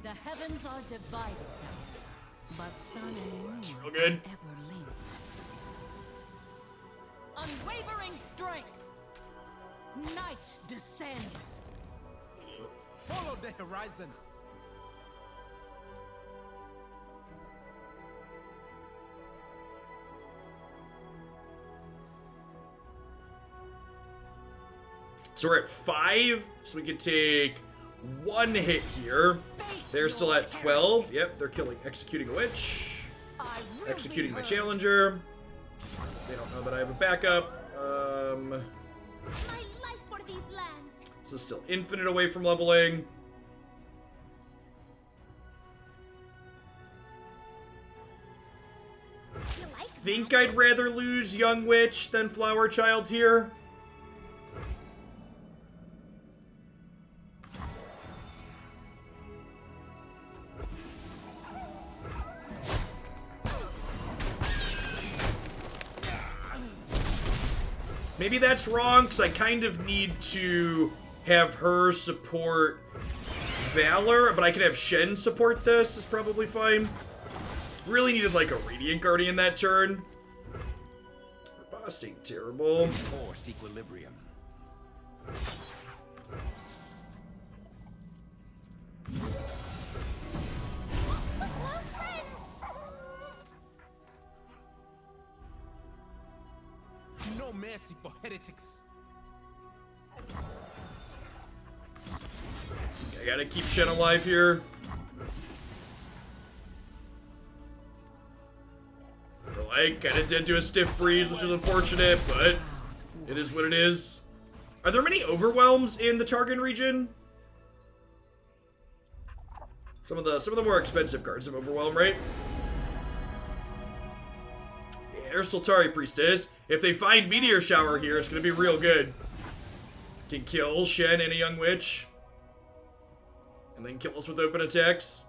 The heavens are divided, but sun and moon real good. are ever linked. Unwavering strength. Night descends. Follow the horizon. So we're at 5, so we could take 1 hit here. They're still at 12. Yep, they're executing a witch. I will Executing be my heard. challenger. They don't know that I have a backup. My life for these lands. This is still infinite away from leveling. You like Think magic? I'd rather lose Young Witch than Flower Child here. Maybe that's wrong, because I kind of need to have her support Valor, but I could have Shen support this. Is probably fine. Really needed, like, a Radiant Guardian that turn. Riposting, terrible. Forced equilibrium. No mercy for heretics. I gotta keep Shen alive here. We're like kind of dead to a stiff freeze, which is unfortunate, but it is what it is. Are there many overwhelms in the Targon region? Some of the more expensive cards have overwhelm, right? Yeah, there's Sultari Priestess. If they find Meteor Shower here, it's gonna be real good. Can kill Shen and a Young Witch. And then kill us with open attacks.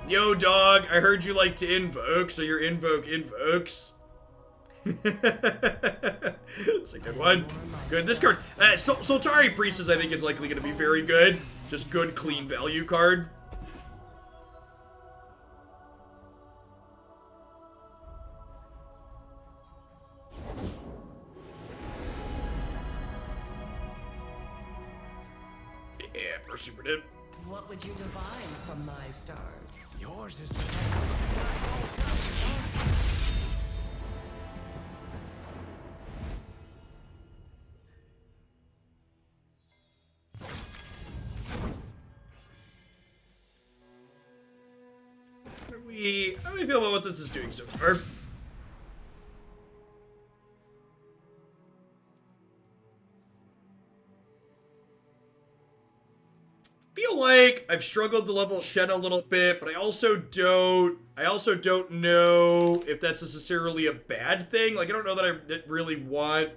Yo, dog, I heard you like to invoke, so your invoke invokes. It's a good one. Good. This card, Soltari Priestess, I think is likely going to be very good. Just good, clean value card. Yeah, we're super dip. What would you divine from my stars? Yours is How do we feel about what this is doing so far? Feel like I've struggled to level Shen a little bit, but I also don't know if that's necessarily a bad thing. Like, I don't know that I really want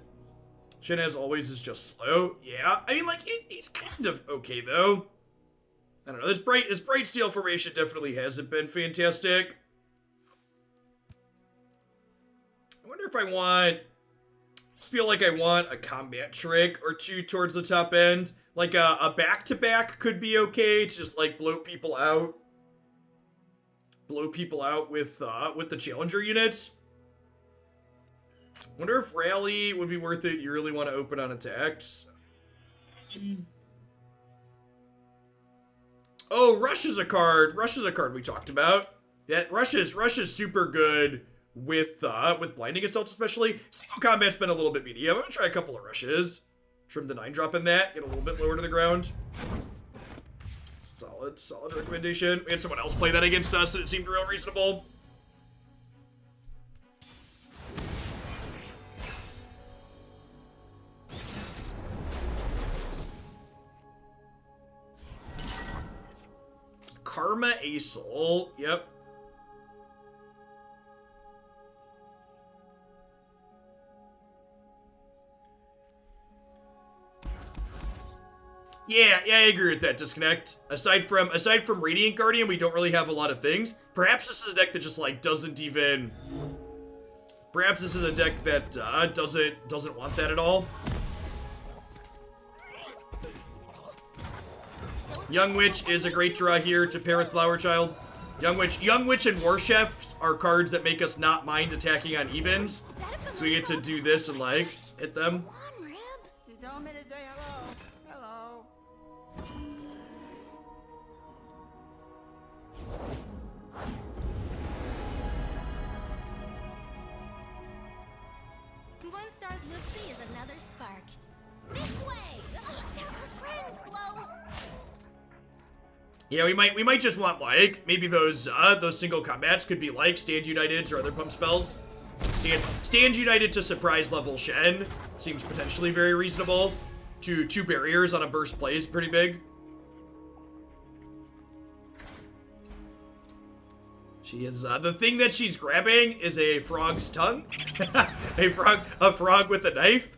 Shen as always is just slow. Yeah, I mean, like, he's kind of okay though. I don't know. This bright steel formation definitely hasn't been fantastic. I wonder if I want. I just feel like I want a combat trick or two towards the top end. Like a back-to-back could be okay to just like blow people out. Blow people out with the challenger units. Wonder if rally would be worth it. You really want to open on attacks. Oh, Rush is a card. Rush is a card we talked about. Yeah, Rush is super good with blinding assault especially. Single combat's been a little bit medium. I'm gonna try a couple of rushes. Trim the 9-drop in that. Get a little bit lower to the ground. Solid recommendation. We had someone else play that against us and it seemed real reasonable. Karma Asol. Yep. Yeah, I agree with that, Disconnect. Aside from Radiant Guardian, we don't really have a lot of things. Perhaps this is a deck that just, like, doesn't even... Perhaps this is a deck that doesn't want that at all. Young Witch is a great draw here to pair with Flower Child. Young Witch and War Chef are cards that make us not mind attacking on evens. So we get to do this and, like, hit them. You told me to say hello. Hello. One star's whoopsie is another spark. This way! Ugh, they're our friends, Glow! Yeah, we might just want, like, maybe those single combats could be like Stand Uniteds or other pump spells. Stand United to surprise level Shen seems potentially very reasonable. Two barriers on a burst play is pretty big. She is, the thing that she's grabbing is a frog's tongue. a frog with a knife.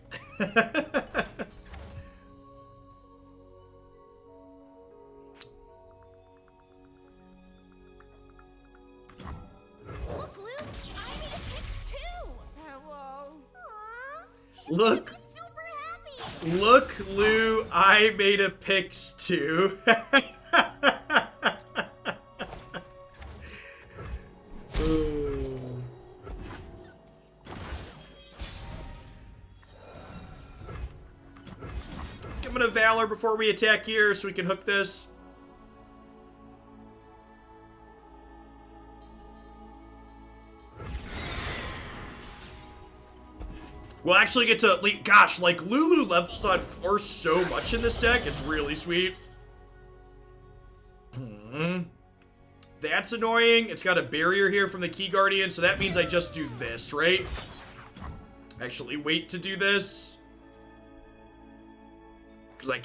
Look, Luke! I need a fix too! Hello. Aww! Look. Super happy! Look, Lou, I made a pix too. Ooh. I'm gonna Valor before we attack here so we can hook this. We'll actually get to, gosh, like, Lulu levels on 4 so much in this deck. It's really sweet. That's annoying. It's got a barrier here from the Key Guardian, so that means I just do this, right? Actually, wait to do this. Because I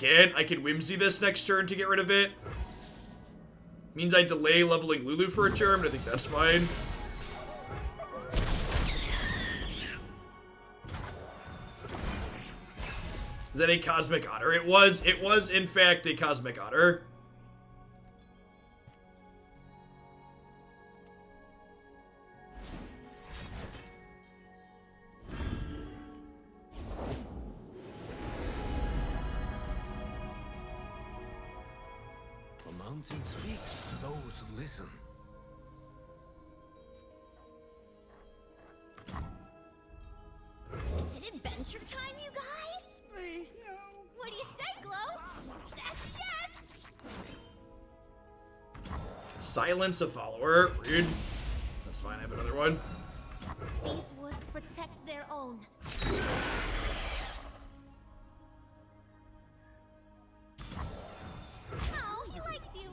can whimsy this next turn to get rid of it. Means I delay leveling Lulu for a turn, but I think that's fine. Is that a Cosmic Otter? It was in fact a Cosmic Otter. mountain speaks to those who listen. Is it adventure time, you guys? What do you say, Glow? That's yes! Silence a follower. Rude. That's fine, I have another one. These woods protect their own. Oh, he likes you.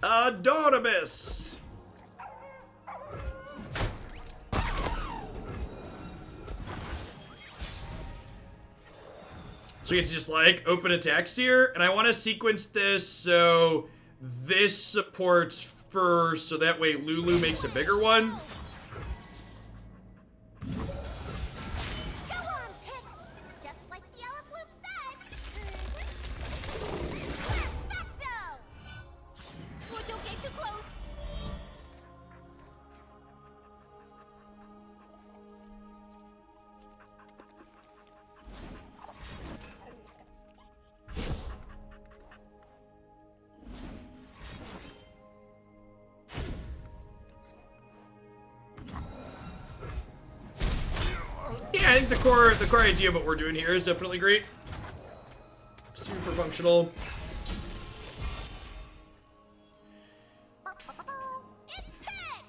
Adorabus! So we get to just like open attacks here, and I want to sequence this so this supports first, so that way Lulu makes a bigger one. Go on, Pix! Just like the Elefloop said! Perfecto! Oh, don't get too close! Yeah, I think the core idea of what we're doing here is definitely great. Super functional. It's Pix!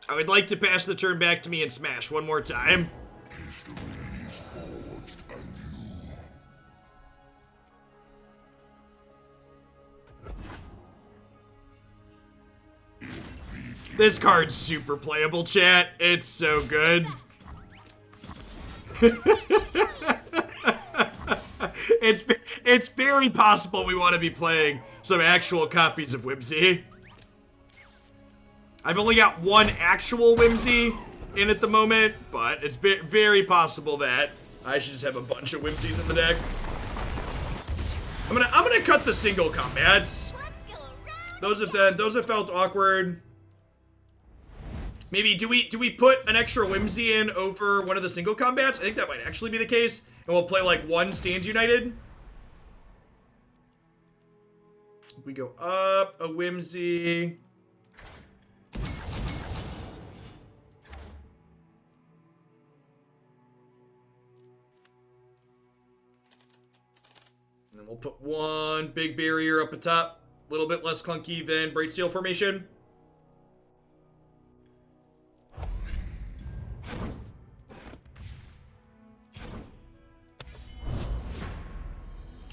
I would like to pass the turn back to me and smash one more time. This card's super playable, chat. It's so good. It's very possible we want to be playing some actual copies of Whimsy. I've only got one actual Whimsy in at the moment, but it's very possible that I should just have a bunch of Whimsies in the deck. I'm gonna cut the single combats. Those have felt awkward. Maybe do we put an extra Whimsy in over one of the single combats? I think that might actually be the case, and we'll play like one Stands United. We go up a Whimsy. And then we'll put one big barrier up atop, a little bit less clunky than Bright Steel formation.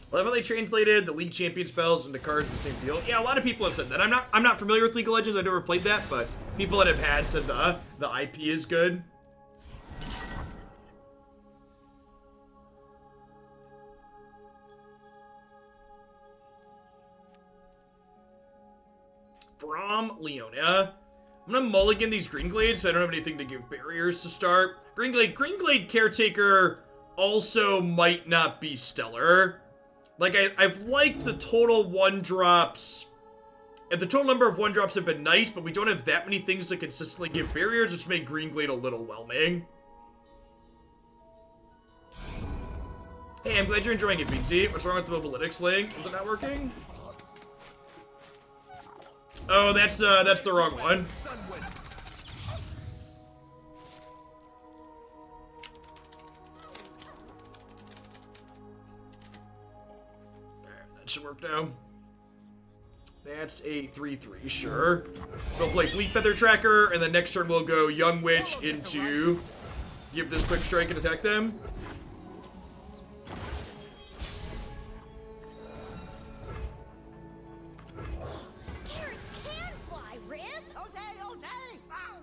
I love how they translated the League Champion spells into cards in the same field. Yeah, a lot of people have said that. I'm not familiar with League of Legends. I've never played that, but people that have had said the IP is good. From Leona. I'm gonna mulligan these Green Glades so I don't have anything to give barriers to start. Green Glade Caretaker also might not be stellar. Like, I've liked the total 1-drops, and the total number of 1-drops have been nice, but we don't have that many things to consistently give barriers, which make Green Glade a little whelming. Hey, I'm glad you're enjoying it, BZ. What's wrong with the Mobalytics link? Is it not working? Oh, that's the wrong one. That should work now. That's a 3/3, sure. So I'll play Fleet Feather Tracker, and then next turn we'll go Young Witch into give this quick strike and attack them. Carrots can fly, Rib! Okay! Ow!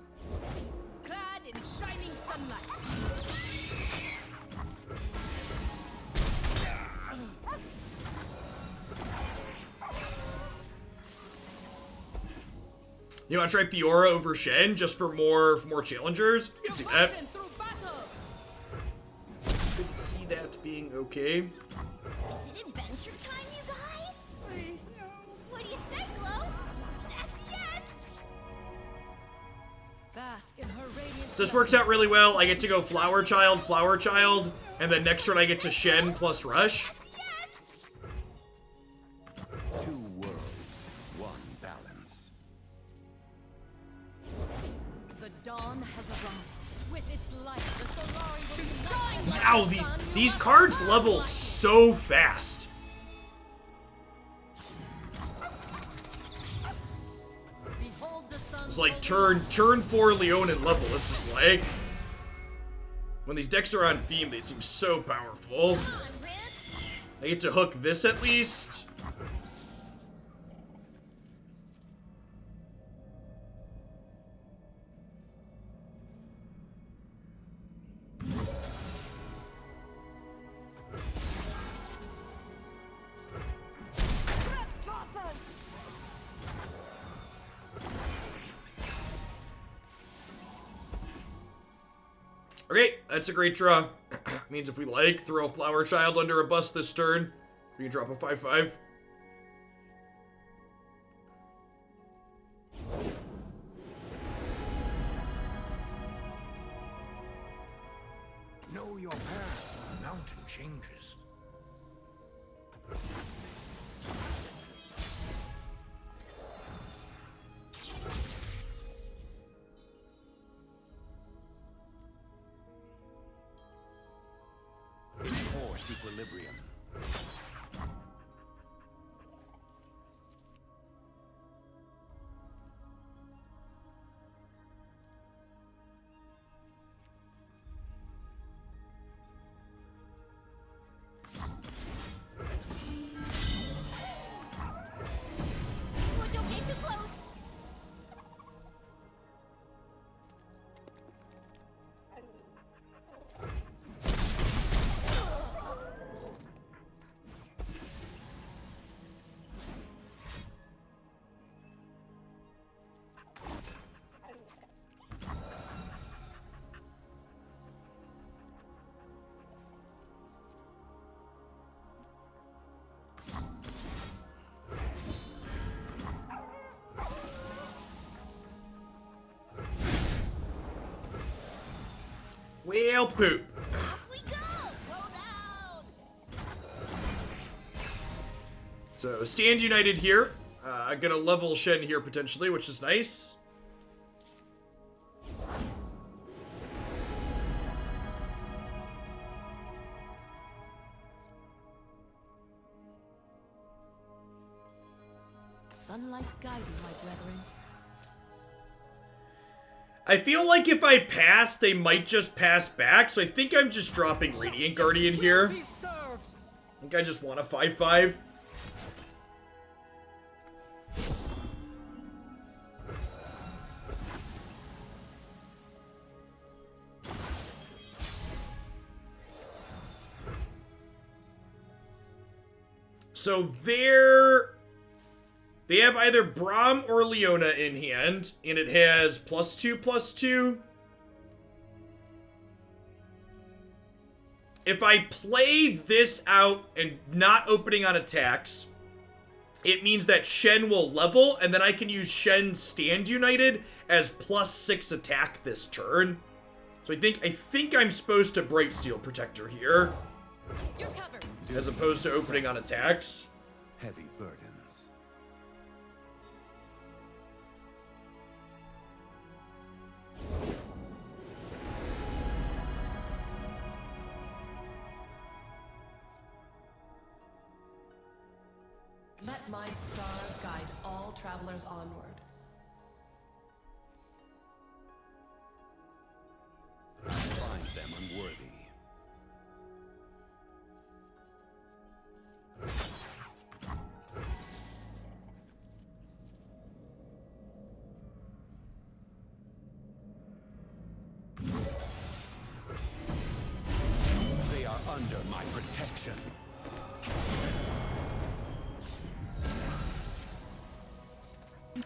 Clad in shining sunlight. You want to try Fiora over Shen just for more challengers? I can see that. Through battle. Could see that being okay. Is it adventure time, you guys? What do you say, Glow? in her radiant So this works out really well. I get to go Flower Child, and then next turn I get to Shen plus Rush. Two worlds, one balance. The dawn has arrived. With its light, the Solari will unite like Wow, the sun. these cards level so fast. Behold the sun. It's like turn 4 Leonin level. It's just like when these decks are on theme, they seem so powerful. I get to hook this at least. Okay, that's a great draw. Means if we like, throw a Flower Child under a bus this turn, we can drop a 5/5. Know your path. The mountain changes. Enforced equilibrium. Oh, don't get too close. Well, poop. Off we go. Slow down. So stand united here. I'm gonna level Shen here potentially, which is nice. Sunlight guide you, my brethren. I feel like if I pass, they might just pass back, so I think I'm just dropping Radiant Guardian here. Be served. I think I just want a 5/5. So they have either Braum or Leona in hand, and it has +2/+2. If I play this out and not opening on attacks, it means that Shen will level, and then I can use Shen Stand United as +6 attack this turn. So I think I'm supposed to Bright Steel Protector here, You're covered. as opposed to opening on attacks. Heavy burdens. Let my stars guide all travelers onward. I find them unworthy. They are under my protection.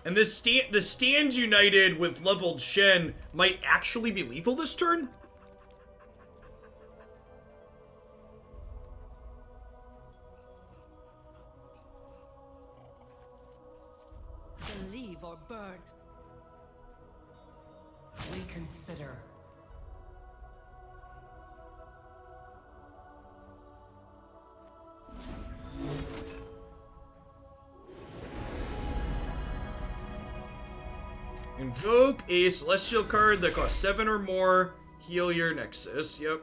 And the Stand United with leveled Shen might actually be lethal this turn? To leave or burn. Reconsider. Invoke a celestial card that costs 7 or more. Heal your Nexus. Yep.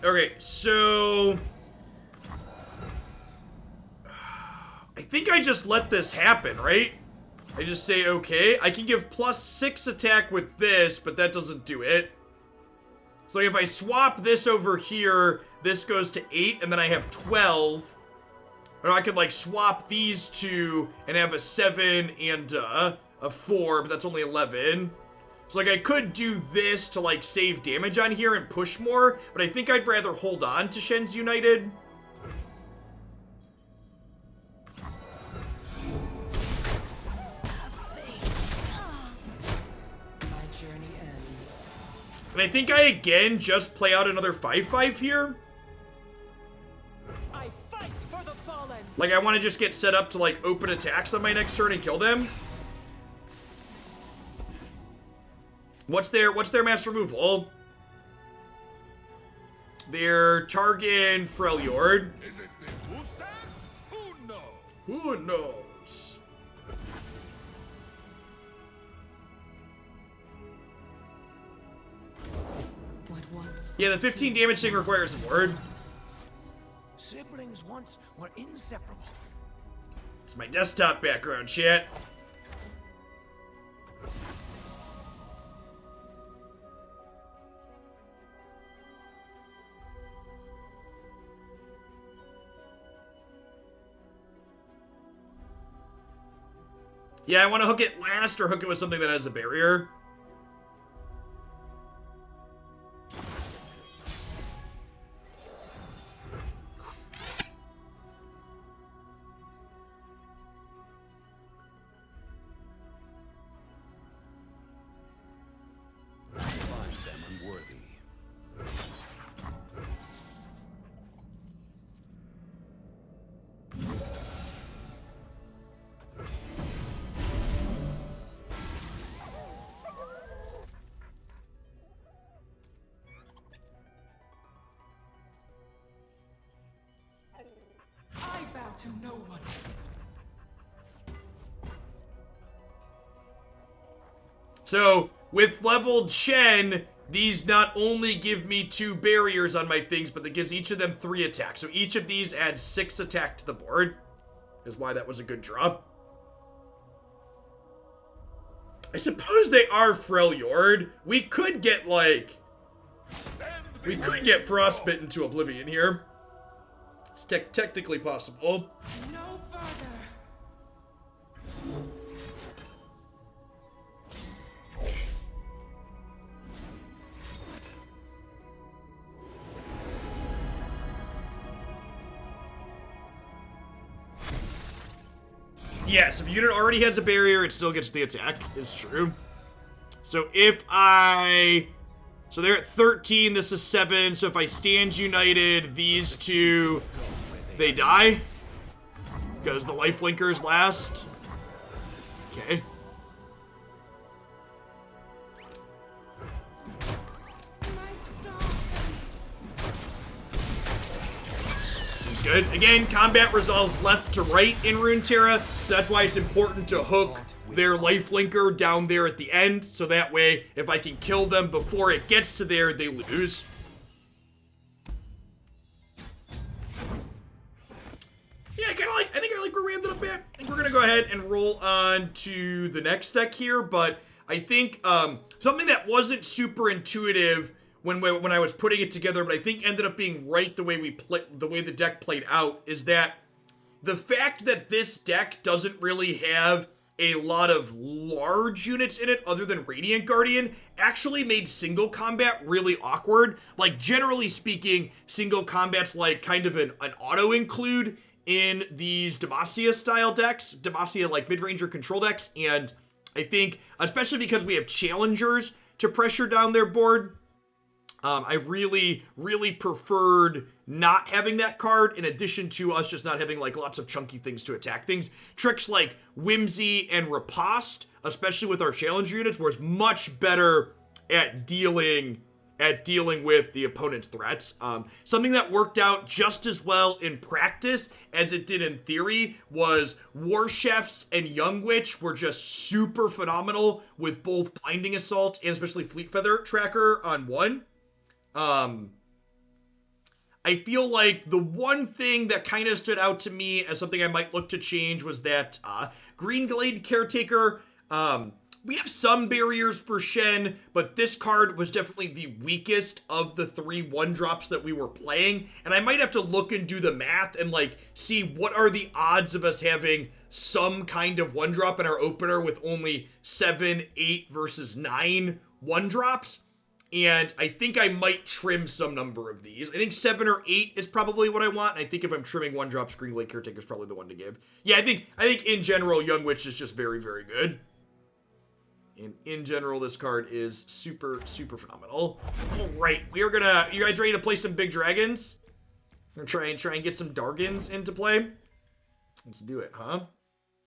Okay, so I think I just let this happen, right? I just say, okay, I can give +6 attack with this, but that doesn't do it. So if I swap this over here, this goes to 8, and then I have 12. Or I could, like, swap these two and have a 7 and a 4, but that's only 11. So, like, I could do this to, like, save damage on here and push more, but I think I'd rather hold on to Shen's United. My journey ends. And I think I, again, just play out another 5/5 here. I fight for the fallen. Like, I want to just get set up to, like, open attacks on my next turn and kill them. What's their mass removal? They're Targan Freljord. Is it the boosters? Who knows? Who knows? What once? Yeah, the 15 damage thing requires a word. Siblings once were inseparable. It's my desktop background, chat. Yeah, I want to hook it last or hook it with something that has a barrier. I find them unworthy. I bow to no one. So, with leveled Shen, these not only give me 2 barriers on my things, but that gives each of them 3 attacks. So each of these adds 6 attack to the board. Is why that was a good drop. I suppose they are Freljord. We could get, like... We could get Frostbitten to Oblivion here. It's technically possible. No further. Yes, if a unit already has a barrier, it still gets the attack. Is true. So if I... So they're at 13, this is 7. So if I stand united, these two, they die. Because the life linkers last. Okay. My star fades. Seems good. Again, combat resolves left to right in Runeterra, so that's why it's important to hook their life linker down there at the end, so that way, if I can kill them before it gets to there, they lose. Yeah, I think I like where we ended up at. I think we're gonna go ahead and roll on to the next deck here, but I think something that wasn't super intuitive when I was putting it together, but I think ended up being right the way the deck played out, is that the fact that this deck doesn't really have a lot of large units in it other than Radiant Guardian actually made single combat really awkward. Like, generally speaking, single combat's like kind of an auto include in these Demacia style decks, Demacia like mid-ranger control decks, and I think especially because we have challengers to pressure down their board, I really, really preferred not having that card, in addition to us just not having like lots of chunky things to attack. Tricks like Whimsy and Riposte, especially with our challenger units, where it's much better at dealing with the opponent's threats. Something that worked out just as well in practice as it did in theory was War Chefs and Young Witch were just super phenomenal with both Blinding Assault and especially Fleet Feather Tracker on one. I feel like the one thing that kind of stood out to me as something I might look to change was that Green Glade Caretaker. We have some barriers for Shen, but this card was definitely the weakest of the 3 1-drops that we were playing, and I might have to look and do the math and like see what are the odds of us having some kind of 1-drop in our opener with only 7, 8 versus 9 1-drops. And I think I might trim some number of these. I think 7 or 8 is probably what I want. And I think if I'm trimming 1-drops, Green Glade Caretaker is probably the one to give. Yeah, I think in general, Young Witch is just very, very good. And in general, this card is super, super phenomenal. All right, we are gonna. You guys ready to play some big dragons? I'm gonna try and get some Dargans into play. Let's do it, huh?